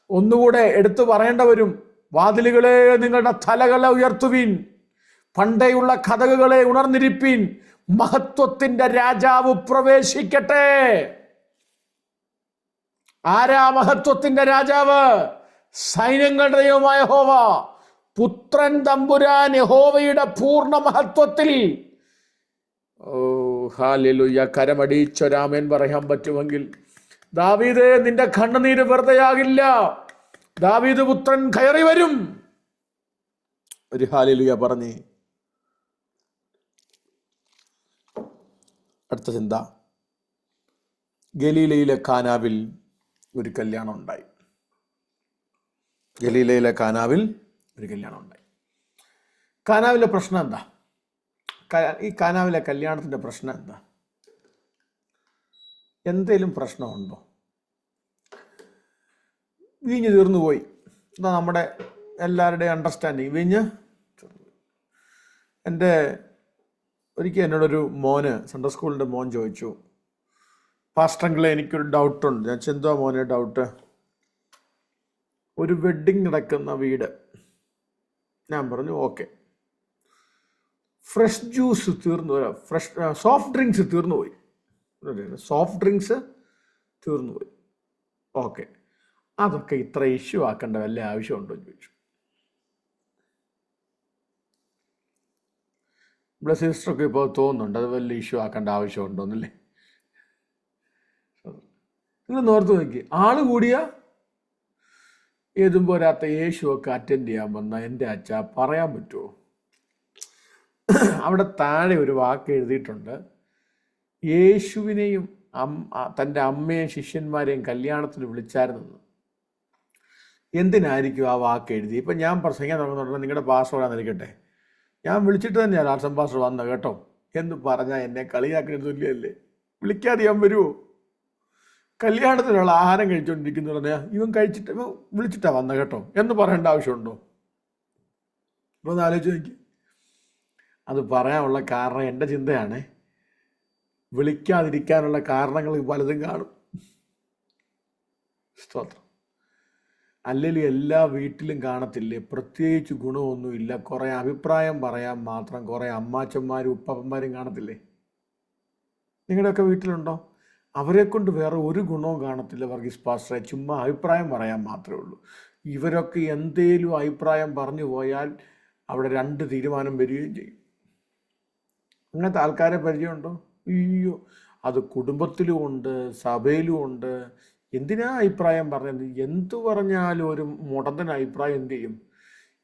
ഒന്നുകൂടെ എടുത്തു പറയേണ്ട വരും. വാതിലുകളെ നിങ്ങളുടെ തലകളെ ഉയർത്തുവീൻ, പണ്ടേയുള്ള കഥകളെ ഉണർന്നിരിപ്പീൻ, മഹത്വത്തിന്റെ രാജാവ് പ്രവേശിക്കട്ടെ. ആരാ മഹത്വത്തിന്റെ രാജാവ്? സൈന്യങ്ങളുടെ ദൈവമായ യഹോവ. പുത്രൻ തമ്പുരാൻ യഹോവയുടെ പൂർണ്ണ മഹത്വത്തിൽ. ഓ ഹല്ലേലൂയ. കരമടിച്ചൊരാമേൻ പറയാൻ പറ്റുമെങ്കിൽ, ദാവീദേ, നിന്റെ കണ്ണുനീര് വെറുതെയാകില്ല. ദാവീദ് പുത്രൻ കയറി വരും. ഒരു ഹല്ലേലൂയ പറഞ്ഞേ. അടുത്ത ചിന്ത, ഗലീലയിലെ കാനാവിൽ ഒരു കല്യാണം ഉണ്ടായി. ഗലീലയിലെ കാനാവിൽ ഒരു കല്യാണം ഉണ്ടായി. കാനാവിലെ പ്രശ്നം എന്താ? ഈ കാനാവിലെ കല്യാണത്തിൻ്റെ പ്രശ്നം എന്താ? എന്തേലും പ്രശ്നമുണ്ടോ? വീഞ്ഞ് തീർന്നു പോയി, എന്താ നമ്മുടെ എല്ലാവരുടെയും അണ്ടർസ്റ്റാൻഡിങ്, വീഞ്ഞ്. ഒരിക്കൽ എന്നോടൊരു മോന്, സൺഡേ സ്കൂളിൻ്റെ മോൻ ചോദിച്ചു, പാസ്റ്ററെങ്കിലെ എനിക്കൊരു ഡൗട്ടുണ്ട്. ഞാൻ എന്തോ മോനെ ഡൗട്ട്? ഒരു വെഡ്ഡിങ് നടക്കുന്ന വീട്. ഞാൻ പറഞ്ഞു ഓക്കെ. ഫ്രഷ് ജ്യൂസ് തീർന്നു, സോഫ്റ്റ് ഡ്രിങ്ക്സ് തീർന്നു പോയി. സോഫ്റ്റ് ഡ്രിങ്ക്സ് തീർന്നു പോയി. ഓക്കെ, അതൊക്കെ ഇത്ര ഇഷ്യൂ ആക്കേണ്ട വല്ല ആവശ്യമുണ്ടോ എന്ന് ചോദിച്ചു. ഇവിടെ സിസ്റ്റർക്ക് ഇപ്പോൾ തോന്നുന്നുണ്ട് അത് വലിയ ഇഷ്യൂ ആക്കേണ്ട ആവശ്യമുണ്ടോന്നല്ലേ? നിങ്ങൾ നോർത്ത് നോക്കി, ആള് കൂടിയ ഏതും പോരാത്ത യേശുവൊക്കെ അറ്റൻഡ് ചെയ്യാൻ വന്ന എൻ്റെ അച്ഛ പറയാൻ പറ്റുമോ? അവിടെ താഴെ ഒരു വാക്ക് എഴുതിയിട്ടുണ്ട്, യേശുവിനെയും തൻ്റെ അമ്മയും ശിഷ്യന്മാരെയും കല്യാണത്തിന് വിളിച്ചായിരുന്നു. എന്തിനായിരിക്കും ആ വാക്ക് എഴുതി? ഇപ്പം ഞാൻ പ്രസംഗിക്കാൻ തുടങ്ങുന്നുണ്ടെങ്കിൽ നിങ്ങളുടെ പാസ്റ്ററാന്നിരിക്കട്ടെ, ഞാൻ വിളിച്ചിട്ട് തന്നെയാണ് ആർസം പാസ്റ്റർ വന്നത് കേട്ടോ എന്ന് പറഞ്ഞാൽ എന്നെ കളിയാക്കുന്ന തുല്യല്ലേ? വിളിക്കാതെ ഞാൻ വരുമോ? കല്യാണത്തിനുള്ള ആഹാരം കഴിച്ചുകൊണ്ടിരിക്കുന്നു പറഞ്ഞാൽ ഇവൻ വിളിച്ചിട്ടാ വന്ന കേട്ടോ എന്ന് പറയേണ്ട ആവശ്യമുണ്ടോ? അപ്പോൾ ഒന്ന് ആലോചിച്ച് നോക്കി. അത് പറയാനുള്ള കാരണം എൻ്റെ ചിന്തയാണ്, വിളിക്കാതിരിക്കാനുള്ള കാരണങ്ങൾ പലതും കാണും. സ്തോത്രം. അല്ലെങ്കിൽ എല്ലാ വീട്ടിലും കാണത്തില്ലേ, പ്രത്യേകിച്ച് ഗുണമൊന്നുമില്ല, കുറേ അഭിപ്രായം പറയാൻ മാത്രം കുറേ അമ്മാച്ചന്മാരും ഉപ്പപ്പന്മാരും കാണത്തില്ലേ? നിങ്ങളുടെയൊക്കെ വീട്ടിലുണ്ടോ? അവരെ കൊണ്ട് വേറെ ഒരു ഗുണവും കാണത്തില്ല വർഗീസ് പാസ്റ്ററെ, ചുമ്മാ അഭിപ്രായം പറയാൻ മാത്രമേ ഉള്ളൂ. ഇവരൊക്കെ എന്തേലും അഭിപ്രായം പറഞ്ഞു പോയാൽ അവിടെ 2 തീരുമാനം വരികയും ചെയ്യും. അങ്ങനത്തെ ആൾക്കാരെ പരിചയമുണ്ടോ? അയ്യോ, അത് കുടുംബത്തിലും ഉണ്ട്, സഭയിലും ഉണ്ട്. എന്തിനാ അഭിപ്രായം പറഞ്ഞത്? എന്തു പറഞ്ഞാലും ഒരു മുടന്തൻ അഭിപ്രായം എന്ത് ചെയ്യും?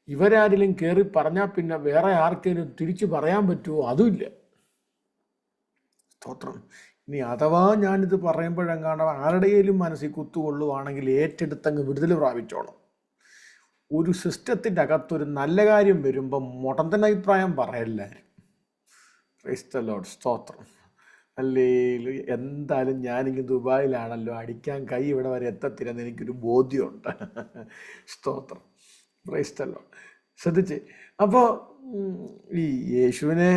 ഇവരാരെങ്കിലും കയറി പറഞ്ഞാൽ പിന്നെ വേറെ ആർക്കെങ്കിലും തിരിച്ചു പറയാൻ പറ്റുമോ? അതുമില്ല. സ്തോത്രം. ഇനി അഥവാ ഞാനിത് പറയുമ്പോഴെങ്ങാണ്ട് ആരുടെയും മനസ്സിൽ കുത്തുകൊള്ളുവാണെങ്കിൽ ഏറ്റെടുത്തങ്ങ് വിടുതൽ പ്രാപിച്ചോണം. ഒരു സിസ്റ്റത്തിൻ്റെ അകത്തൊരു നല്ല കാര്യം വരുമ്പം മുടന്തൻ അഭിപ്രായം പറയല്ലാരും. Praise the Lord. സ്തോത്രം. അല്ലെങ്കിൽ എന്തായാലും ഞാനിങ്ങ് ദുബായിലാണല്ലോ, അടിക്കാൻ കൈ ഇവിടെ വരെ എത്തത്തില്ലെന്ന് എനിക്കൊരു ബോധ്യമുണ്ട്. സ്തോത്രം. Praise the Lord. ശ്രദ്ധിച്ച്. അപ്പോൾ ഈ യേശുവിനെ,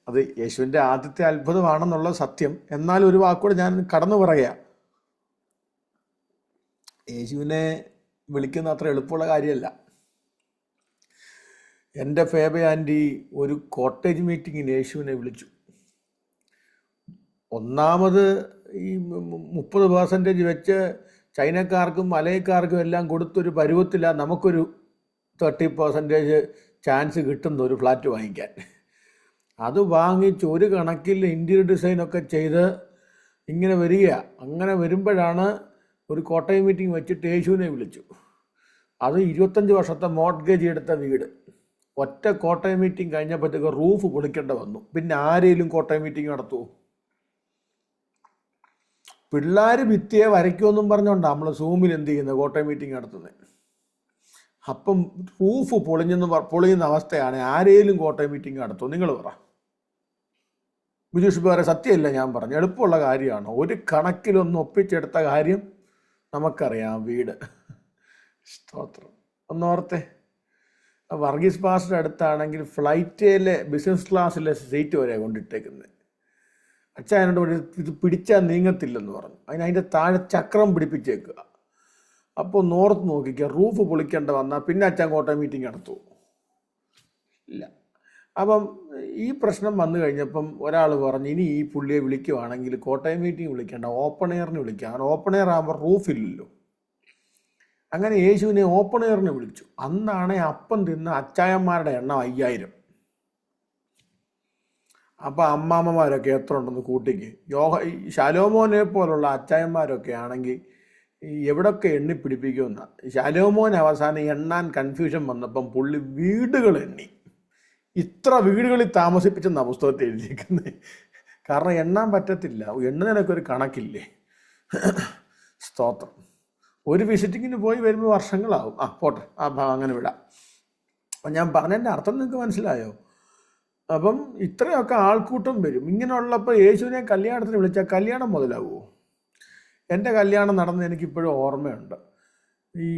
അത് യേശുവിൻ്റെ ആദ്യത്തെ അത്ഭുതമാണെന്നുള്ള സത്യം. എന്നാൽ ഒരു വാക്കുകൂടെ ഞാൻ കടന്നു പറയുക, യേശുവിനെ വിളിക്കുന്ന അത്ര എളുപ്പമുള്ള കാര്യമല്ല. എൻ്റെ ഫേബ ആൻറ്റി ഒരു കോട്ടേജ് മീറ്റിങ്ങിന് യേശുവിനെ വിളിച്ചു. ഒന്നാമത് ഈ 30% വെച്ച് ചൈനക്കാർക്കും മലയക്കാർക്കും എല്ലാം കൊടുത്തൊരു പരുവത്തില്ല നമുക്കൊരു 30% ചാൻസ് കിട്ടുന്ന ഒരു ഫ്ലാറ്റ് വാങ്ങിക്കാൻ. അത് വാങ്ങിച്ച് ഒരു കണക്കിൽ ഇൻറ്റീരിയർ ഡിസൈനൊക്കെ ചെയ്ത് ഇങ്ങനെ വരിക. അങ്ങനെ വരുമ്പോഴാണ് ഒരു കോട്ടയം മീറ്റിംഗ് വെച്ചിട്ട് യേശുവിനെ വിളിച്ചു. അത് 25 വർഷത്തെ മോർട്ട്ഗേജ് എടുത്ത വീട്. ഒറ്റ കോട്ടയം മീറ്റിംഗ് കഴിഞ്ഞപ്പോഴത്തേക്ക് റൂഫ് പൊളിക്കേണ്ട വന്നു. പിന്നെ ആരെങ്കിലും കോട്ടയം മീറ്റിംഗ് നടത്തുമോ? പിള്ളേർ ഭിത്തിയെ വരയ്ക്കുമെന്നും പറഞ്ഞുകൊണ്ടാണ് നമ്മൾ സൂമിൽ എന്ത് ചെയ്യുന്നത്, കോട്ടയം മീറ്റിംഗ് നടത്തുന്നത്. അപ്പം റൂഫ് പൊളിയുന്ന അവസ്ഥയാണ്. ആരെങ്കിലും കോട്ടയം മീറ്റിംഗ് നടത്തുമോ? നിങ്ങൾ പറ. ബിജുഷ് വേറെ സത്യമല്ല ഞാൻ പറഞ്ഞു, എളുപ്പമുള്ള കാര്യമാണ്. ഒരു കണക്കിലൊന്ന് ഒപ്പിച്ചെടുത്ത കാര്യം നമുക്കറിയാം, വീട്. സ്തോത്രം. ഒന്നോർത്തെ, വർഗീസ് പാസ്റ്റർ അടുത്താണെങ്കിൽ ഫ്ലൈറ്റിലെ ബിസിനസ് ക്ലാസ്സിലെ സീറ്റ് വരെ കൊണ്ടിട്ടേക്കുന്നത്. അച്ഛൻ എന്നോട് ഇത് പിടിച്ചാൽ നീങ്ങത്തില്ലെന്ന് പറഞ്ഞു. അതിൻ്റെ താഴെ ചക്രം പിടിപ്പിച്ചേക്കുക. അപ്പോൾ നോർത്ത് നോക്കിക്കുക, റൂഫ് പൊളിക്കേണ്ട വന്നാൽ പിന്നെ അച്ഛൻ കോട്ടയം മീറ്റിംഗ് നടത്തുമോ? ഇല്ല. അപ്പം ഈ പ്രശ്നം വന്നു കഴിഞ്ഞപ്പം ഒരാൾ പറഞ്ഞു, ഇനി ഈ പുള്ളിയെ വിളിക്കുവാണെങ്കിൽ കോട്ടയം മീറ്റിംഗ് വിളിക്കേണ്ട, ഓപ്പൺ എയറിന് വിളിക്കാം. അങ്ങനെ ഓപ്പൺ എയർ ആകുമ്പോൾ റൂഫില്ലല്ലോ. അങ്ങനെ യേശുവിനെ ഓപ്പൺ എയറിന് വിളിച്ചു. അന്നാണ് അപ്പം തിന്ന അച്ചായന്മാരുടെ എണ്ണം 5000. അപ്പം അമ്മാമ്മമാരൊക്കെ എത്ര ഉണ്ടെന്ന് കൂട്ടിക്ക്. ശലോമോനെ പോലുള്ള അച്ചായന്മാരൊക്കെ ആണെങ്കിൽ എവിടൊക്കെ എണ്ണി പിടിപ്പിക്കുമെന്ന. ശലോമോൻ അവസാനം എണ്ണാൻ കൺഫ്യൂഷൻ വന്നപ്പം പുള്ളി വീടുകൾ എണ്ണി. ഇത്ര വീടുകളിൽ താമസിപ്പിച്ചെന്നാണ് പുസ്തകത്തിൽ എഴുതിയിരിക്കുന്നത്. കാരണം എണ്ണാൻ പറ്റത്തില്ല, എണ്ണുന്നതിനൊക്കെ ഒരു കണക്കില്ലേ. സ്തോത്രം. ഒരു വിസിറ്റിങ്ങിന് പോയി വരുമ്പോൾ വർഷങ്ങളാവും. പോട്ടെ, അങ്ങനെ വിടാം. അപ്പം ഞാൻ പറഞ്ഞതിൻ്റെ അർത്ഥം നിങ്ങൾക്ക് മനസ്സിലായോ? അപ്പം ഇത്രയൊക്കെ ആൾക്കൂട്ടം വരും. ഇങ്ങനെയുള്ളപ്പോൾ യേശുവിനെ കല്യാണത്തിന് വിളിച്ചാൽ കല്യാണം മുതലാവുമോ? എൻ്റെ കല്യാണം നടന്ന് എനിക്കിപ്പോഴും ഓർമ്മയുണ്ട്. ഈ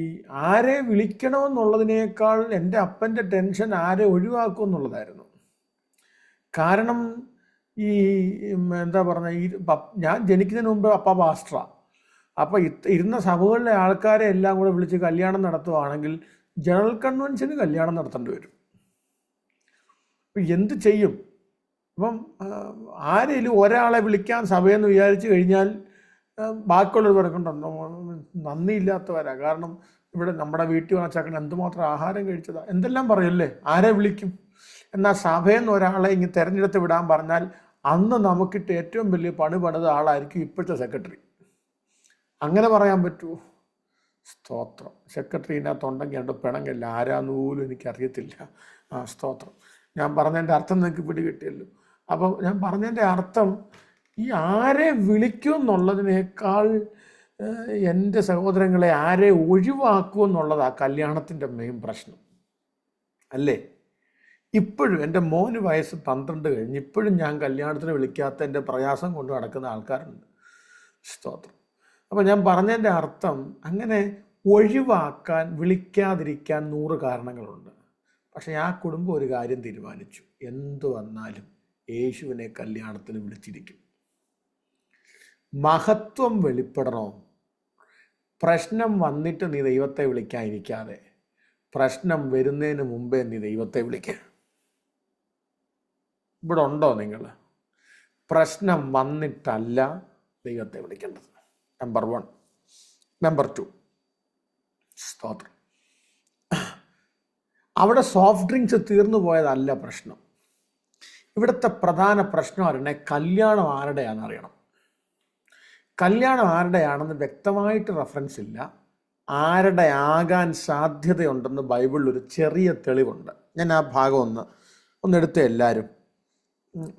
ആരെ വിളിക്കണമെന്നുള്ളതിനേക്കാൾ എൻ്റെ അപ്പൻ്റെ ടെൻഷൻ ആരെ ഒഴിവാക്കും എന്നുള്ളതായിരുന്നു. കാരണം ഈ എന്താ പറഞ്ഞ ഞാൻ ജനിക്കുന്നതിന് മുമ്പ് അപ്പ പാസ്റ്ററാ. അപ്പോൾ ഇരുന്ന സഭകളിലെ ആൾക്കാരെ എല്ലാം കൂടെ വിളിച്ച് കല്യാണം നടത്തുവാണെങ്കിൽ ജനറൽ കൺവെൻഷന് കല്യാണം നടത്തേണ്ടി വരും. എന്ത് ചെയ്യും? അപ്പം ആരെങ്കിലും ഒരാളെ വിളിക്കാൻ സഭയെന്ന് വിചാരിച്ചു കഴിഞ്ഞാൽ ബാക്കിയുള്ളവർ പറയുന്നുണ്ടോ നന്ദിയില്ലാത്തവരാ. കാരണം ഇവിടെ നമ്മുടെ വീട്ടിൽ വന്നച്ചാക്കൻ എന്തുമാത്രം ആഹാരം കഴിച്ചതാ എന്തെല്ലാം പറയല്ലേ, ആരെ വിളിക്കും? എന്നാൽ സഭയെന്ന് ഒരാളെ ഇങ്ങനെ തിരഞ്ഞെടുത്ത് വിടാൻ പറഞ്ഞാൽ അന്ന് നമുക്കിട്ട് ഏറ്റവും വലിയ പണി പണിത ആളായിരിക്കും ഇപ്പോഴത്തെ സെക്രട്ടറി. അങ്ങനെ പറയാൻ പറ്റുമോ? സ്തോത്രം. സെക്രട്ടറിനകത്തുണ്ടെങ്കിൽ രണ്ട് പിണങ്ങില്ല, ആരാന്ന് പോലും എനിക്കറിയത്തില്ല. സ്തോത്രം. ഞാൻ പറഞ്ഞതിൻ്റെ അർത്ഥം നിങ്ങൾക്ക് പിടികിട്ടിയല്ലോ. അപ്പം ഞാൻ പറഞ്ഞതിൻ്റെ അർത്ഥം ഈ ആരെ വിളിക്കും എന്നുള്ളതിനേക്കാൾ എൻ്റെ സഹോദരങ്ങളെ ആരെ ഒഴിവാക്കും എന്നുള്ളതാണ് കല്യാണത്തിൻ്റെ മെയിൻ പ്രശ്നം അല്ലേ? ഇപ്പോഴും എൻ്റെ മോന് വയസ്സ് 12 കഴിഞ്ഞ് ഇപ്പോഴും ഞാൻ കല്യാണത്തിന് വിളിക്കാത്ത എൻ്റെ പ്രയാസം കൊണ്ട് നടക്കുന്ന ആൾക്കാരുണ്ട്. സ്തോത്രം. അപ്പോൾ ഞാൻ പറഞ്ഞതിൻ്റെ അർത്ഥം അങ്ങനെ ഒഴിവാക്കാൻ വിളിക്കാതിരിക്കാൻ 100 കാരണങ്ങളുണ്ട്. പക്ഷേ ആ കുടുംബം ഒരു കാര്യം തീരുമാനിച്ചു, എന്തു വന്നാലും യേശുവിനെ കല്യാണത്തിന് വിളിച്ചിരിക്കും. മഹത്വം വെളിപ്പെടണോ? പ്രശ്നം വന്നിട്ട് നീ ദൈവത്തെ വിളിക്കാതിരിക്കാതെ പ്രശ്നം വരുന്നതിന് മുമ്പേ നീ ദൈവത്തെ വിളിക്കുക. ഇവിടെ ഉണ്ടോ നിങ്ങൾ? പ്രശ്നം വന്നിട്ടല്ല ദൈവത്തെ വിളിക്കേണ്ടത്. നമ്പർ 1. നമ്പർ 2, സ്തോത്രം. അവിടെ സോഫ്റ്റ് ഡ്രിങ്ക്സ് തീർന്നു പോയതല്ല പ്രശ്നം. ഇവിടുത്തെ പ്രധാന പ്രശ്നം അറിയണേ, കല്യാണം ആരുടെയാണെന്ന് അറിയണം. കല്യാണം ആരുടെയാണെന്ന് വ്യക്തമായിട്ട് റെഫറൻസ് ഇല്ല. ആരുടെ ആകാൻ സാധ്യതയുണ്ടെന്ന് ബൈബിളിൽ ഒരു ചെറിയ തെളിവുണ്ട്. ഞാൻ ആ ഭാഗം ഒന്ന് എടുത്ത് എല്ലാവരും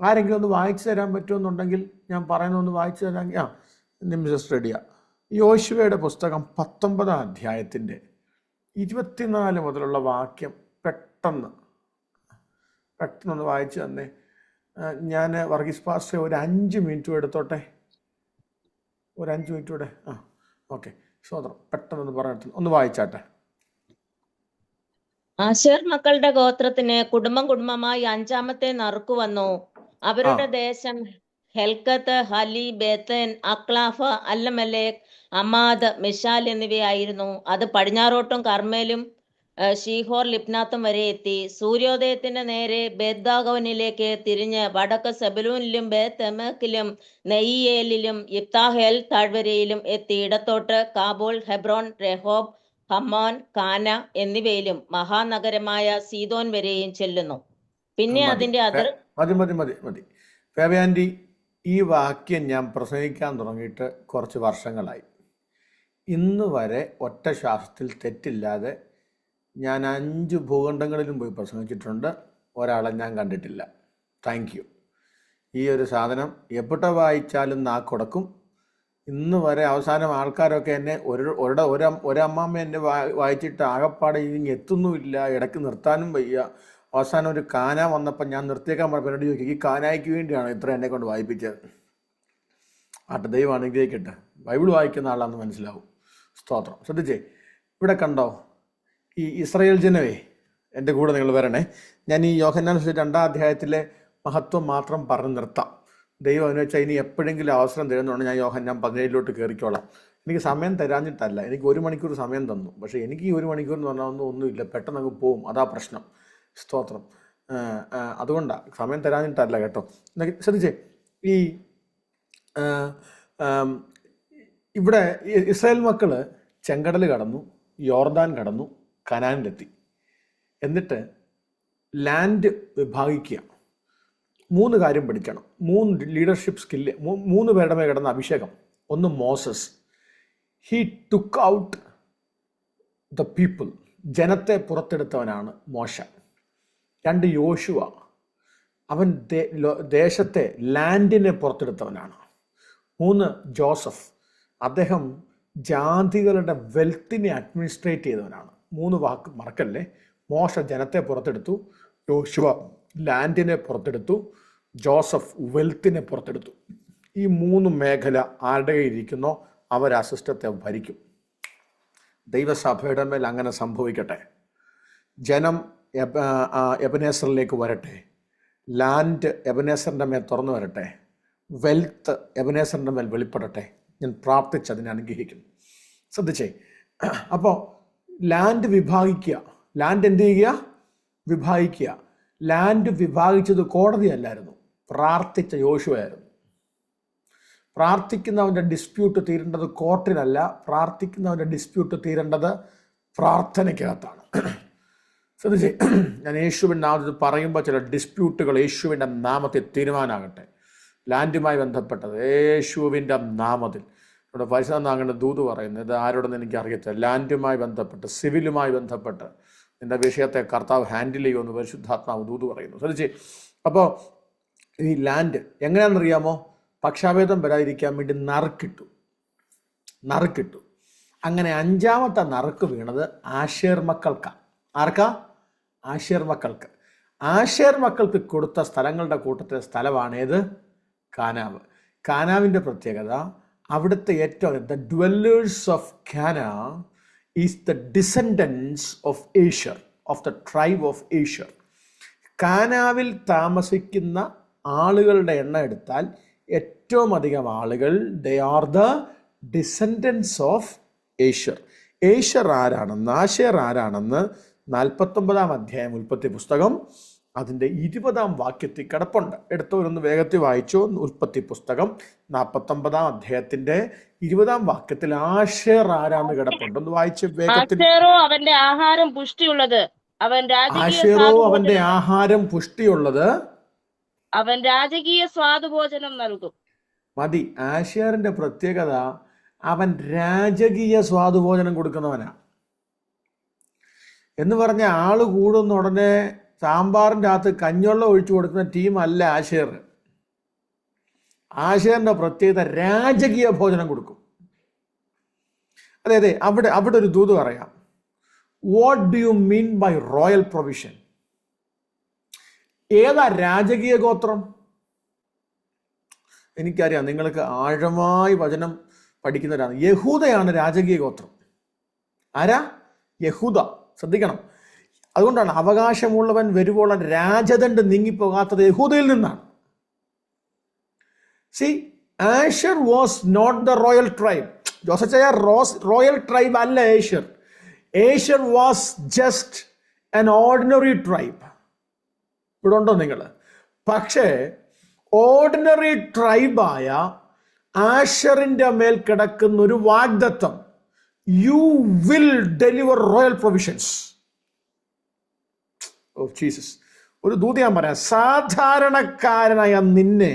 ആരെങ്കിലും ഒന്ന് വായിച്ചു തരാൻ പറ്റുമെന്നുണ്ടെങ്കിൽ ഞാൻ പറയുന്നൊന്ന് വായിച്ചു തരാമെങ്കിൽ നിമിഷം റെഡിയാ. യോശുവയുടെ പുസ്തകം 19-ാം അധ്യായത്തിൻ്റെ 24 മുതലുള്ള വാക്യം പെട്ടെന്നൊന്ന് വായിച്ചു തന്നെ. ഞാൻ വർഗീസ് പാസ്റ്റർ ഒരു 5 മിനിറ്റ് എടുത്തോട്ടെ, ഒരു 5 മിനിറ്റ് കൂടെ. ഓക്കെ, സ്വതന്ത്രം. പെട്ടെന്നൊന്ന് പറഞ്ഞിട്ട് ഒന്ന് വായിച്ചാട്ടെ. ആശേർ മക്കളുടെ ഗോത്രത്തിന് കുടുംബമായി 5-ാമത്തെ നറുക്കു വന്നു. അവരുടെ ദേശം ഹെൽക്കത്ത്, ഹലി, ബേത്തൻ, അക്ലാഫ, അല്ലമലേക്, അമാദ്, മിഷാൽ എന്നിവയായിരുന്നു. അത് പടിഞ്ഞാറോട്ടും കർമ്മേലും ഷീഹോർ ലിപ്നാത്തും വരെ എത്തി. സൂര്യോദയത്തിന്റെ നേരെ ബേത്ദാഗോനിലേക്ക് തിരിഞ്ഞ് വടക്ക് സെബലൂനിലും ബേത്തെമേക്കിലും നെയ്യേലിലും ഇഫ്താഹേൽ താഴ്വരയിലും എത്തി ഇടത്തോട്ട് കാബൂൾ, ഹെബ്രോൻ, രഹോബ്, ഹമ്മോൻ, കാന എന്നിവയിലും മഹാനഗരമായ സീദോൻ വരെയും ചെല്ലുന്നു. പിന്നെ അതിന്റെ അതിർ മതി. ഫേബിയാൻറ്റി, ഈ വാക്യം ഞാൻ പ്രസംഗിക്കാൻ തുടങ്ങിയിട്ട് കുറച്ച് വർഷങ്ങളായി. ഇന്ന് വരെ ഒറ്റ ശ്വാസത്തിൽ തെറ്റില്ലാതെ ഞാൻ 5 ഭൂഖണ്ഡങ്ങളിലും പോയി പ്രസംഗിച്ചിട്ടുണ്ട്. ഒരാളെ ഞാൻ കണ്ടിട്ടില്ല. Thank you. ഈ ഒരു സാധനം എവിടെ വായിച്ചാലും നാക്കൊടക്കും. ഇന്ന് വരെ അവസാനം ആൾക്കാരൊക്കെ എന്നെ ഒരമ്മമ്മ എന്നെ വായിച്ചിട്ട് ആകപ്പാടെ ഇനി എത്തുന്നുമില്ല, ഇടയ്ക്ക് നിർത്താനും വയ്യ. അവസാനം ഒരു കാന വന്നപ്പോൾ ഞാൻ നിർത്തിയേക്കാൻ പറഞ്ഞപ്പോൾ എന്നോട് ചോദിക്കും, ഈ കാനായ്ക്ക് വേണ്ടിയാണ് ഇത്ര എന്നെ കൊണ്ട് വായിപ്പിച്ചത്. ദൈവം അനുഗ്രഹിക്കട്ടെ. ബൈബിൾ വായിക്കുന്ന ആളാണെന്ന് മനസ്സിലാവും. സ്തോത്രം. ശ്രദ്ധിച്ചേ, ഇവിടെ കണ്ടോ ഈ ഇസ്രായേൽ ജനമേ, എൻ്റെ കൂടെ നിങ്ങൾ വരണേ. ഞാൻ ഈ യോഹന്നാൻ 2-ാം അധ്യായത്തിലെ മഹത്വം മാത്രം പറഞ്ഞ് നിർത്താം. ദൈവം എന്ന് വെച്ചാൽ ഇനി എപ്പോഴെങ്കിലും അവസരം തരുന്നതുകൊണ്ട് ഞാൻ യോഹന്നാൻ 17-ലോട്ട് കയറിക്കോളാം. എനിക്ക് സമയം തരാഞ്ഞിട്ടല്ല, എനിക്ക് 1 മണിക്കൂർ സമയം തന്നു. പക്ഷേ എനിക്ക് ഈ 1 മണിക്കൂർ എന്ന് പറഞ്ഞാൽ ഒന്നുമില്ല, പെട്ടെന്ന് അങ്ങ് പോവും. അതാ പ്രശ്നം. സ്തോത്രം. അതുകൊണ്ടാണ് സമയം തരാഞ്ഞിട്ടല്ല കേട്ടോ. ശ്രദ്ധിച്ചേ, ഈ ഇവിടെ ഇസ്രായേൽ മക്കൾ ചെങ്കടൽ കടന്നു, യോർദാൻ കടന്നു, കനാനിലെത്തി. എന്നിട്ട് ലാൻഡ് വിഭാഗിക്കുക. 3 കാര്യം പഠിക്കണം. 3 ലീഡർഷിപ്പ് സ്കില്ല്, 3 പേരുടെ മേൽ കിടന്ന അഭിഷേകം. ഒന്ന് Moses, he took out the people, ജനത്തെ പുറത്തെടുത്തവനാണ് മോശ. 2 യോശുവ, അവൻ ദേശത്തെ ലാൻഡിനെ പുറത്തെടുത്തവനാണ്. 3 ജോസഫ്, അദ്ദേഹം ജാതികളുടെ വെൽത്തിനെ അഡ്മിനിസ്ട്രേറ്റ് ചെയ്തവനാണ്. 3 വാക്ക് മറക്കല്ലേ. മോശ ജനത്തെ പുറത്തെടുത്തു, യോശുവ ലാൻഡിനെ പുറത്തെടുത്തു, ജോസഫ് വെൽത്തിനെ പുറത്തെടുത്തു. ഈ 3 മേഖല ആരുടെ കയ്യിലിരിക്കുന്നോ അവർ ആ സിസ്റ്റത്തെ ഭരിക്കും. ദൈവസഭയുടെ മേൽ അങ്ങനെ സംഭവിക്കട്ടെ. ജനം എബനേസറിലേക്ക് വരട്ടെ. ലാൻഡ് എബനേസറിൻ്റെ മേൽ തുറന്നു വരട്ടെ. വെൽത്ത് എബനേസറിൻ്റെ മേൽ വെളിപ്പെടട്ടെ. ഞാൻ പ്രാർത്ഥിച്ച് അതിനെ അനുഗ്രഹിക്കുന്നു. ശ്രദ്ധിച്ചേ. അപ്പോൾ ലാൻഡ് വിഭാഗിക്കുക. ലാൻഡ് എന്ത് ചെയ്യുക? വിഭാഗിക്കുക. ലാൻഡ് വിഭാഗിച്ചത് കോടതിയല്ലായിരുന്നു, പ്രാർത്ഥിച്ച യോശുവയായിരുന്നു. പ്രാർത്ഥിക്കുന്നവൻ്റെ ഡിസ്പ്യൂട്ട് തീരേണ്ടത് കോർട്ടിലല്ല, പ്രാർത്ഥിക്കുന്നവൻ്റെ ഡിസ്പ്യൂട്ട് തീരേണ്ടത് പ്രാർത്ഥനയ്ക്കകത്താണ്. ശ്രദ്ധിച്ചേ. ഞാൻ യേശുവിൻ്റെ നാമത്തിൽ പറയുമ്പോൾ ചില ഡിസ്പ്യൂട്ടുകൾ യേശുവിൻ്റെ നാമത്തിൽ തീരുമാനമാകട്ടെ. ലാൻഡുമായി ബന്ധപ്പെട്ടത് യേശുവിൻ്റെ നാമത്തിൽ. ഇവിടെ പരിശുദ്ധാത്മാവിന്റെ ദൂത് പറയുന്നത്, ഇത് ആരോടെന്ന് എനിക്ക് അറിയത്തില്ല, ലാൻഡുമായി ബന്ധപ്പെട്ട്, സിവിലുമായി ബന്ധപ്പെട്ട് നിന്റെ വിഷയത്തെ കർത്താവ് ഹാൻഡിൽ ചെയ്യുമെന്ന് പരിശുദ്ധാത്മാവ് ദൂത് പറയുന്നു. ശ്രദ്ധിച്ചേ. അപ്പോൾ ഈ ലാൻഡ് എങ്ങനെയാണെന്നറിയാമോ? പക്ഷാഭേദം വരാതിരിക്കാൻ വേണ്ടി നറുക്കിട്ടു. അങ്ങനെ 5ാമത്തെ നറുക്ക് വീണത് ആശേർ മക്കൾക്കാണ്. ആർക്കാ? ആശേർ മക്കൾക്ക്. ആശേർ മക്കൾക്ക് കൊടുത്ത സ്ഥലങ്ങളുടെ കൂട്ടത്തിലെ സ്ഥലമാണേത്? കാനാവ്. കാനാവിൻ്റെ പ്രത്യേകത, അവിടുത്തെ ഏറ്റവും the dwellers of Cana is the descendants of Asher, of the tribe of Asher. കാനാവിൽ താമസിക്കുന്ന ആളുകളുടെ എണ്ണം എടുത്താൽ ഏറ്റവും അധികം ആളുകൾ they are the descendants of Asher. Asher ആരാണെന്ന്, ആശേർ ആരാണെന്ന് 49-ാം അധ്യായം ഉൽപ്പത്തി പുസ്തകം അതിൻ്റെ 20-ാം വാക്യത്തിൽ കിടപ്പുണ്ട്. എടുത്തവരൊന്ന് വേഗത്തിൽ വായിച്ചു. ഉൽപ്പത്തി പുസ്തകം 49-ാം അധ്യായത്തിന്റെ 20-ാം വാക്യത്തിൽ ആശേർ ആരാന്ന് കിടപ്പുണ്ട്. ഒന്ന് വായിച്ച് വേഗത്തിൽ. ആശേറോ അവന്റെ ആഹാരം പുഷ്ടിയുള്ളത്, ആശേറോ അവന്റെ ആഹാരം പുഷ്ടിയുള്ളത്, അവൻ രാജകീയ സ്വാദുഭോജനം നൽകും. മതി. ആശേറിന്റെ പ്രത്യേകത, അവൻ രാജകീയ സ്വാദുഭോജനം കൊടുക്കുന്നവനാ. എന്ന് പറഞ്ഞ ആള് കൂടുന്ന ഉടനെ സാമ്പാറിൻ്റെ അകത്ത് കഞ്ഞുവെള്ളം ഒഴിച്ചു കൊടുക്കുന്ന ടീം അല്ല ആശേർ. ആശേറിന്റെ പ്രത്യേകത രാജകീയ ഭോജനം കൊടുക്കും. അതെ, അവിടെ ഒരു ദൂത് പറയാം. What do you mean by royal provision? ഏതാ രാജകീയ ഗോത്രം? എനിക്കറിയാം നിങ്ങൾക്ക് ആഴമായി വചനം പഠിക്കുന്നവരാണ്. യഹൂദയാണ് രാജകീയ ഗോത്രം. ആരാ? യഹൂദ. ശ്രദ്ധിക്കണം. അതുകൊണ്ടാണ് അവകാശമുള്ളവൻ വരുവോളം രാജദണ്ഡ് നീങ്ങിപ്പോകാത്തത് യഹൂദയിൽ നിന്നാണ്. See, Asher was not the royal tribe. ജോസച്ചയ റോയൽ ട്രൈബ് അല്ല Asher. Asher was just an ordinary tribe. ഇവിടെ ഉണ്ടോ നിങ്ങൾ? പക്ഷേ ഓർഡിനറി ട്രൈബായ ആഷറിന്റെ മേൽ കിടക്കുന്ന ഒരു വാഗ്ദത്തം, you will deliver royal provisions. Oh Jesus. ഒരു ദൂത് ഞാൻ പറയാം. സാധാരണക്കാരനായ നിന്നെ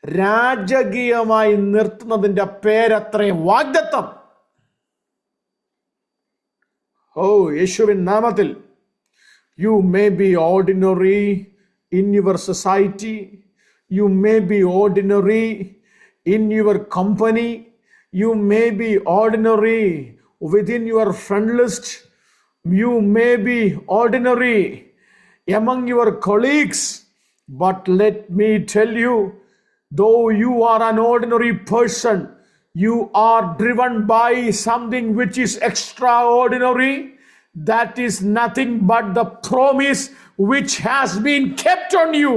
രാജകീയമായി നിർത്തുന്നതിന്റെ പേരത്രയും വാഗ്ദത്തം. ഓ യേശുവിൻ നാമത്തിൽ. You may be ordinary in your society. You may be ordinary in your company. You may be ordinary within your friend list. You may be ordinary among your colleagues. But let me tell you, though you are an ordinary person, you are driven by something which is extraordinary. That is nothing but the promise which has been kept on you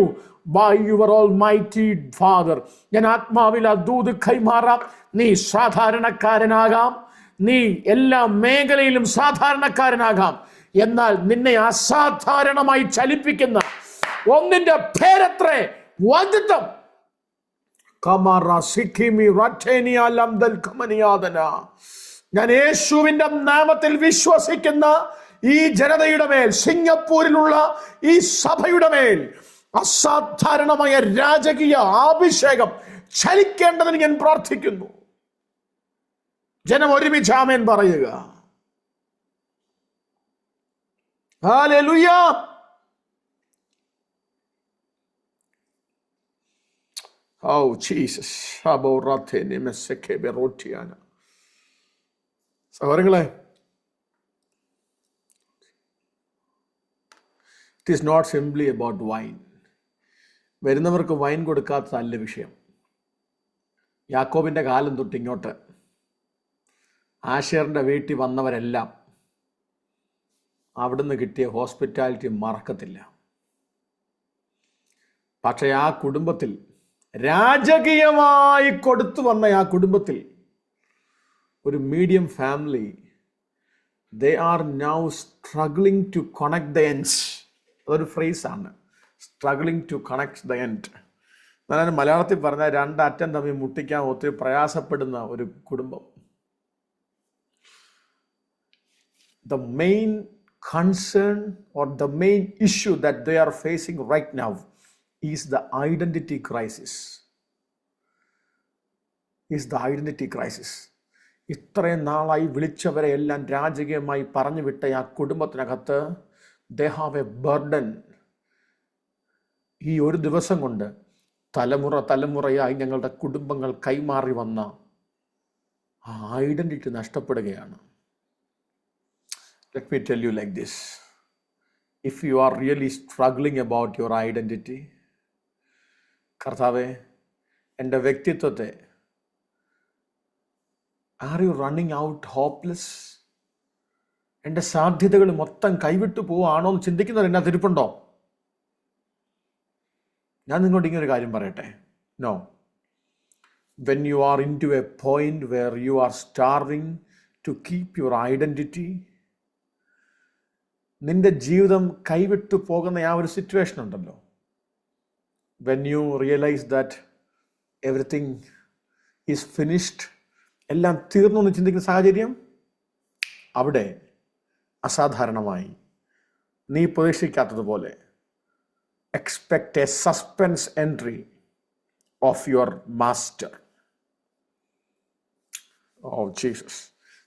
by your almighty Father. ഞാൻ ആത്മാവിൽ ദൂത് കൈമാറാം. നീ സാധാരണക്കാരനാകാം, നീ എല്ലാ മേഖലയിലും സാധാരണക്കാരനാകാം. എന്നാൽ നിന്നെ അസാധാരണമായി ചലിപ്പിക്കുന്ന ഒന്നിന്റെ പേരത്രേ വാഗ്ദത്തം. ഞാൻ യേശുവിന്റെ നാമത്തിൽ വിശ്വസിക്കുന്ന ഈ ജനതയുടെ മേൽ, സിംഗപ്പൂരിലുള്ള ഈ സഭയുടെ മേൽ അസാധാരണമായ രാജകീയ അഭിഷേകം ചലിക്കേണ്ടതിന് ഞാൻ പ്രാർത്ഥിക്കുന്നു. ജനം ഒരുമിച്ച് ആമേൻ പറയുക. ഹല്ലേലൂയ. Oh Jesus. സഹോദരങ്ങളെ, it is not simply about wine. വരുന്നവർക്ക് വൈൻ കൊടുക്കാത്തതല്ല വിഷയം. യാക്കോബിൻ്റെ കാലം തൊട്ട് ഇങ്ങോട്ട് ആശേറിൻ്റെ വീട്ടിൽ വന്നവരെല്ലാം അവിടുന്ന് കിട്ടിയ ഹോസ്പിറ്റാലിറ്റി മറക്കത്തില്ല. പക്ഷേ ആ കുടുംബത്തിൽ, രാജകീയമായി കൊടുത്തു വന്ന ആ കുടുംബത്തിൽ, ഒരു medium family, they are now struggling to connect the ends. അതൊരു ഫ്രേസാണ്, struggling to connect the end. ഞാൻ മലയാളത്തിൽ പറഞ്ഞ രണ്ടറ്റം തമ്മിൽ മുട്ടിക്കാൻ ഒത്തിരി പ്രയാസപ്പെടുന്ന ഒരു കുടുംബം. The main concern or the main issue that they are facing right now is the identity crisis. ഇത്രയും നാളായി വിളിച്ചവരെ എല്ലാം രാജകീയമായി പറഞ്ഞു വിട്ട ആ കുടുംബത്തിനകത്ത് they have a burden. ഈ ഒരു ദിവസം കൊണ്ട് തലമുറയായി ഞങ്ങളുടെ കുടുംബങ്ങൾ കൈമാറി വന്ന ആ ഐഡന്റിറ്റി നഷ്ടപ്പെടുകയാണ്. Let me tell you like this. If you are really struggling about your identity, കർത്താവേ, എൻ്റെ വ്യക്തിത്വത്തെ, are you running out hopeless? എൻ്റെ സാധ്യതകൾ മൊത്തം കൈവിട്ടു പോവാണോ എന്ന് ചിന്തിക്കുന്നവർ എന്നാ തിരുപ്പുണ്ടോ? ഞാൻ നിങ്ങളോട് ഇങ്ങനൊരു കാര്യം പറയട്ടെ. No. When you are into a point where you are starving to keep your identity, നിന്റെ ജീവിതം കൈവിട്ടു പോകുന്ന ആ ഒരു സിറ്റുവേഷൻ ഉണ്ടല്ലോ, when you realize that everything is finished, എല്ലാം തീർന്നു എന്ന് ചിന്തിക്കുന്ന സാഹചര്യം, അവിടെ അസാധാരണമായി നീ പ്രതീക്ഷിക്കാത്തതുപോലെ expect a suspense entry of your master. Oh Jesus.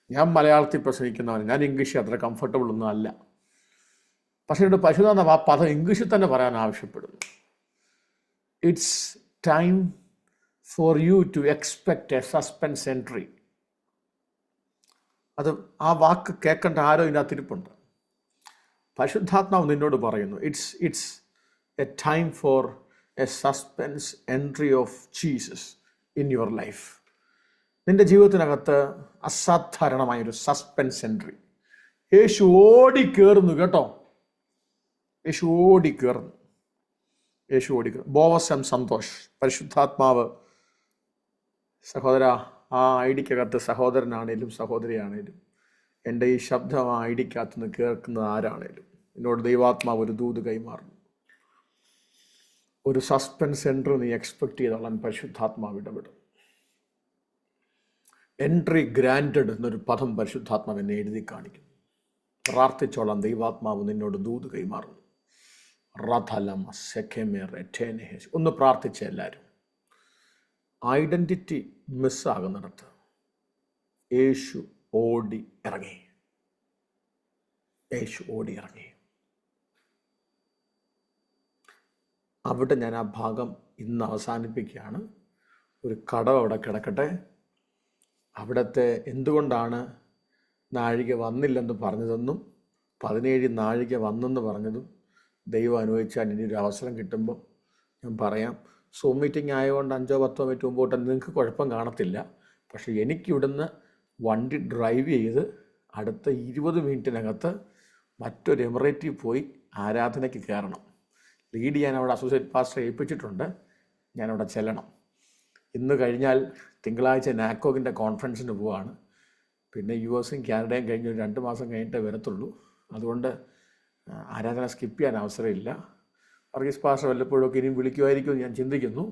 ഞാൻ മലയാളത്തിൽ പ്രസംഗിക്കുന്നവൻ, ഞാൻ ഇംഗ്ലീഷ് അത്ര കംഫർട്ടബിൾ ഒന്നും അല്ല. പക്ഷേ ഇവിടെ പരിശുദ്ധാത്മാവ് ആ പദം ഇംഗ്ലീഷിൽ തന്നെ പറയാൻ ആവശ്യപ്പെടുന്നു. It's time for you to expect a suspense entry. അത് ആ വാക്ക് കേൾക്കേണ്ട ആരോ ഇതിനകത്തിരിപ്പുണ്ട്. പരിശുദ്ധാത്മാവ് നിന്നോട് പറയുന്നു, it's a time for a suspense entry of Jesus in your life. നിന്റെ ജീവിതത്തിനകത്ത് അസാധാരണമായൊരു സസ്പെൻസ് എൻട്രി. യേശു ഓടിക്കേറുന്നു കേട്ടോ. യേശു ഓടിക്കേറുന്നു. ബോവസ് എം സന്തോഷ്, പരിശുദ്ധാത്മാവ് സഹോദര, ആ ഐഡിക്കകത്ത് സഹോദരനാണേലും സഹോദരിയാണേലും, എൻ്റെ ഈ ശബ്ദം ആ ഐഡിക്കകത്തുനിന്ന് കേൾക്കുന്നത് ആരാണേലും, എന്നോട് ദൈവാത്മാവ് ഒരു ദൂത് കൈമാറുന്നു. ഒരു സസ്പെൻസ് എൻട്രി നീ എക്സ്പെക്ട് ചെയ്തോളാൻ പരിശുദ്ധാത്മാവ് ഇടപെടും. എൻട്രി ഗ്രാൻറ്റഡ് എന്നൊരു പദം പരിശുദ്ധാത്മാവ് എന്നെ എഴുതി കാണിക്കുന്നു. പ്രാർത്ഥിച്ചോളാം, ദൈവാത്മാവ് നിന്നോട് ദൂത് കൈമാറുന്നു. ഒന്ന് പ്രാർത്ഥിച്ച എല്ലാവരും. ഐഡന്റിറ്റി മിസ്സാകുന്നിടത്ത് യേശു ഓടി ഇറങ്ങി. അവിടെ ഞാൻ ആ ഭാഗം ഇന്ന് അവസാനിപ്പിക്കുകയാണ്. ഒരു കടവ് അവിടെ കിടക്കട്ടെ. അവിടുത്തെ എന്തുകൊണ്ടാണ് നാഴിക വന്നില്ലെന്ന് പറഞ്ഞതെന്നും 17 നാഴിക വന്നെന്ന് പറഞ്ഞതും ദൈവം അനുവദിച്ചാൽ ഇനി ഒരു അവസരം കിട്ടുമ്പോൾ ഞാൻ പറയാം. സൂം മീറ്റിംഗ് ആയതുകൊണ്ട് 5-10 മിനിറ്റ് മുമ്പോട്ട് നിങ്ങൾക്ക് കുഴപ്പം കാണത്തില്ല. പക്ഷേ എനിക്കിവിടുന്ന് വണ്ടി ഡ്രൈവ് ചെയ്ത് അടുത്ത 20 മിനിറ്റിനകത്ത് മറ്റൊരു എമിറേറ്റിൽ പോയി ആരാധനയ്ക്ക് കയറണം. ലീഡ് ചെയ്യാൻ അവിടെ അസോസിയേറ്റ് പാസ്റ്റർ ഏൽപ്പിച്ചിട്ടുണ്ട്. ഞാനവിടെ ചെല്ലണം. ഇന്ന് കഴിഞ്ഞാൽ തിങ്കളാഴ്ച നാക്കോഗിൻ്റെ കോൺഫറൻസിന് പോവാണ്. പിന്നെ US-ഉം കാനഡയും കഴിഞ്ഞ് ഒരു 2 മാസം കഴിഞ്ഞിട്ടേ വരത്തുള്ളൂ. അതുകൊണ്ട് ആരാധന സ്കിപ്പ് ചെയ്യാൻ അവസരമില്ല. വർഗീസ് പാസ്റ്റർ വല്ലപ്പോഴൊക്കെ ഇനിയും വിളിക്കുമായിരിക്കും ഞാൻ ചിന്തിക്കുന്നു.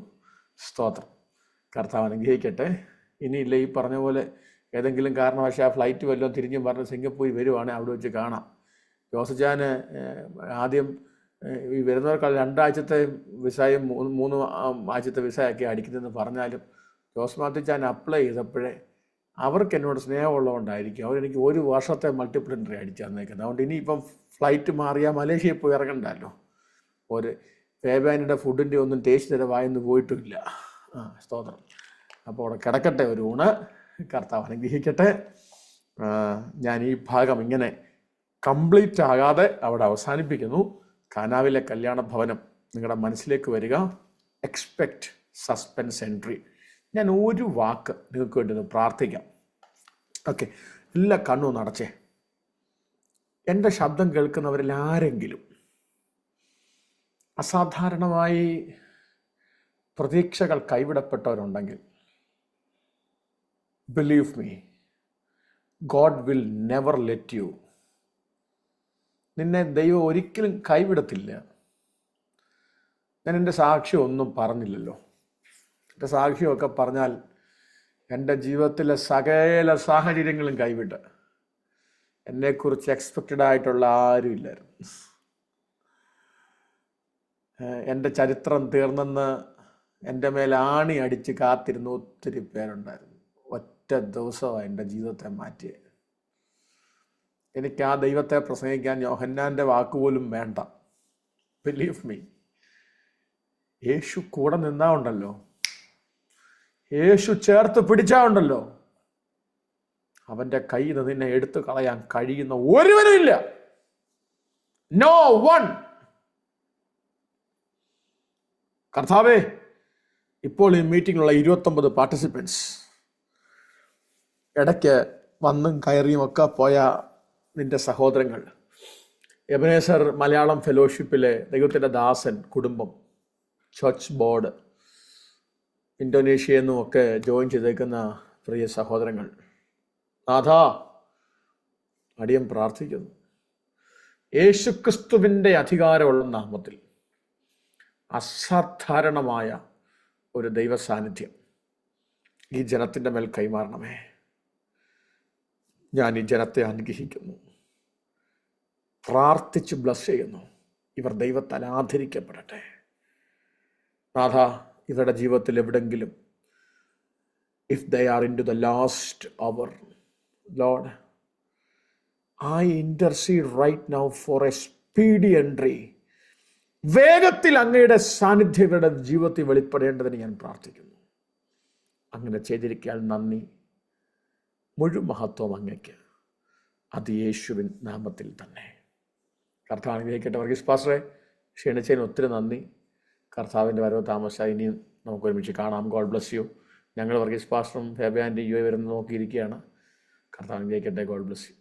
സ്തോത്രം. കർത്താവ് അനുഗ്രഹിക്കട്ടെ. ഇനിയില്ല, ഈ പറഞ്ഞ പോലെ ഏതെങ്കിലും കാരണവശാൽ ഫ്ലൈറ്റ് വല്ലതും തിരിഞ്ഞും പറഞ്ഞ് സിംഗപ്പൂരിൽ വരുവാണെങ്കിൽ അവിടെ വെച്ച് കാണാം. ജോസജാന് ആദ്യം ഈ വരുന്നവർക്കാൾ 2 ആഴ്ചത്തെ വിസയും 3 ആഴ്ചത്തെ വിസയൊക്കെ അടിക്കുന്നതെന്ന് പറഞ്ഞാലും ജോസ് മാത്യുച്ചാൻ അപ്ലൈ ചെയ്തപ്പോഴേ അവർക്ക് എന്നോട് സ്നേഹമുള്ളതുകൊണ്ടായിരിക്കും അവരെനിക്ക് 1 വർഷത്തെ മൾട്ടിപ്പിൾ എൻട്രി അടിച്ചു തന്നേക്കുന്നത്. അതുകൊണ്ട് ഇനിയിപ്പം ഫ്ലൈറ്റ് മാറിയാൽ മലേഷ്യയിൽ പോയി ഇറങ്ങണ്ടല്ലോ. ഒരു ഫേബാനിയുടെ ഫുഡിൻ്റെ ഒന്നും ടേസ്റ്റ് തരെ വായിന്ന് പോയിട്ടുമില്ല. സ്തോത്രം. അപ്പോൾ അവിടെ കിടക്കട്ടെ ഒരു ഊണ്. കർത്താവ് അനുഗ്രഹിക്കട്ടെ. ഞാൻ ഈ ഭാഗം ഇങ്ങനെ കംപ്ലീറ്റ് ആകാതെ അവിടെ അവസാനിപ്പിക്കുന്നു. കാനാവിലെ കല്യാണ ഭവനം നിങ്ങളുടെ മനസ്സിലേക്ക് വരിക. Expect suspense entry. ഞാൻ ഒരു വാക്ക് നിങ്ങൾക്ക് വേണ്ടി ഒന്ന് പ്രാർത്ഥിക്കാം. ഓക്കെ, എല്ലാ കണ്ണും നടച്ചേ. എൻ്റെ ശബ്ദം കേൾക്കുന്നവരിൽ ആരെങ്കിലും അസാധാരണമായി പ്രതീക്ഷകൾ കൈവിടപ്പെട്ടവരുണ്ടെങ്കിൽ, believe me, God will never let you. നിന്നെ ദൈവം ഒരിക്കലും കൈവിടത്തില്ല. ഞാൻ എൻ്റെ സാക്ഷ്യം ഒന്നും പറഞ്ഞില്ലല്ലോ. എൻ്റെ സാക്ഷ്യമൊക്കെ പറഞ്ഞാൽ എൻ്റെ ജീവിതത്തിലെ സകല സാഹചര്യങ്ങളും കൈവിട്ട് എന്നെക്കുറിച്ച് എക്സ്പെക്റ്റഡ് ആയിട്ടുള്ള ആരും ഇല്ലായിരുന്നു. എൻ്റെ ചരിത്രം തീർന്നെന്ന് എൻ്റെ മേൽ ആണി അടിച്ച് കാത്തിരുന്ന ഒത്തിരി പേരുണ്ടായിരുന്നു. ഒറ്റ ദിവസമാണ് എൻ്റെ ജീവിതത്തെ മാറ്റിയത്. എനിക്ക് ആ ദൈവത്തെ പ്രസംഗിക്കാൻ യോഹന്നാൻ്റെ വാക്കുപോലും വേണ്ട. ബിലീവ് മീ, യേശു കൂടെ നിന്നാ ഉണ്ടല്ലോ, യേശു ചേർത്ത് പിടിച്ചാ ഉണ്ടല്ലോ, അവൻ്റെ കയ്യിൽ നിന്ന് നിന്നെ എടുത്തു കളയാൻ കഴിയുന്ന ഒരുവനും ഇല്ല. No one. കർത്താവേ, ഇപ്പോൾ ഈ മീറ്റിങ്ങിലുള്ള 29 പാർട്ടിസിപ്പൻസ്, ഇടയ്ക്ക് വന്നും കയറിയും ഒക്കെ പോയ നിന്റെ സഹോദരങ്ങൾ, എബനേസർ മലയാളം ഫെലോഷിപ്പിലെ ദൈവത്തിൻ്റെ ദാസൻ കുടുംബം, ചർച്ച് ബോർഡ്, ഇന്തോനേഷ്യയിൽ നിന്നും ഒക്കെ ജോയിൻ ചെയ്തേക്കുന്ന പ്രിയ സഹോദരങ്ങൾ, നാഥാ, അടിയൻ പ്രാർത്ഥിക്കുന്നു, യേശുക്രിസ്തുവിൻ്റെ അധികാരമുള്ള നാമത്തിൽ അസാധാരണമായ ഒരു ദൈവ സാന്നിധ്യം ഈ ജനത്തിൻ്റെ മേൽ കൈമാറണമേ. ഞാൻ ഈ ജനത്തെ അനുഗ്രഹിക്കുന്നു, പ്രാർത്ഥിച്ച് ബ്ലസ് ചെയ്യുന്നു. ഇവർ ദൈവത്താൽ ആദരിക്കപ്പെടട്ടെ. നാഥ, ഇവരുടെ ജീവിതത്തിൽ എവിടെങ്കിലും if they are into the last hour, lord, I intercede right now for a speedy entry. വേഗത്തിൽ അങ്ങയുടെ സാന്നിധ്യം ഇവരുടെ ജീവിതത്തിൽ വെളിപ്പെടേണ്ടതിന് ഞാൻ പ്രാർത്ഥിക്കുന്നു. അങ്ങനെ ചെയ്തിരിക്കാൻ നന്ദി. മുഴുവൻ മഹത്വം അങ്ങയ്ക്ക്. അത് യേശുവിൻ നാമത്തിൽ തന്നെ. കർത്താവ് അനുഗ്രഹിക്കട്ടെ. വർഗീസ് പാസ്റ്ററെ, ക്ഷണിച്ചതിന് ഒത്തിരി നന്ദി. കർത്താവിൻ്റെ വരവ് താമസിച്ചാൽ ഇനിയും നമുക്ക് ഒരുമിച്ച് കാണാം. God bless you. ഞങ്ങൾ വർഗീസ് പാസ്റ്ററും ഫേബിയാൻ്റെ വരുന്ന നോക്കിയിരിക്കുകയാണ്. കർത്താവ് അനുഗ്രഹിക്കട്ടെ. God bless you.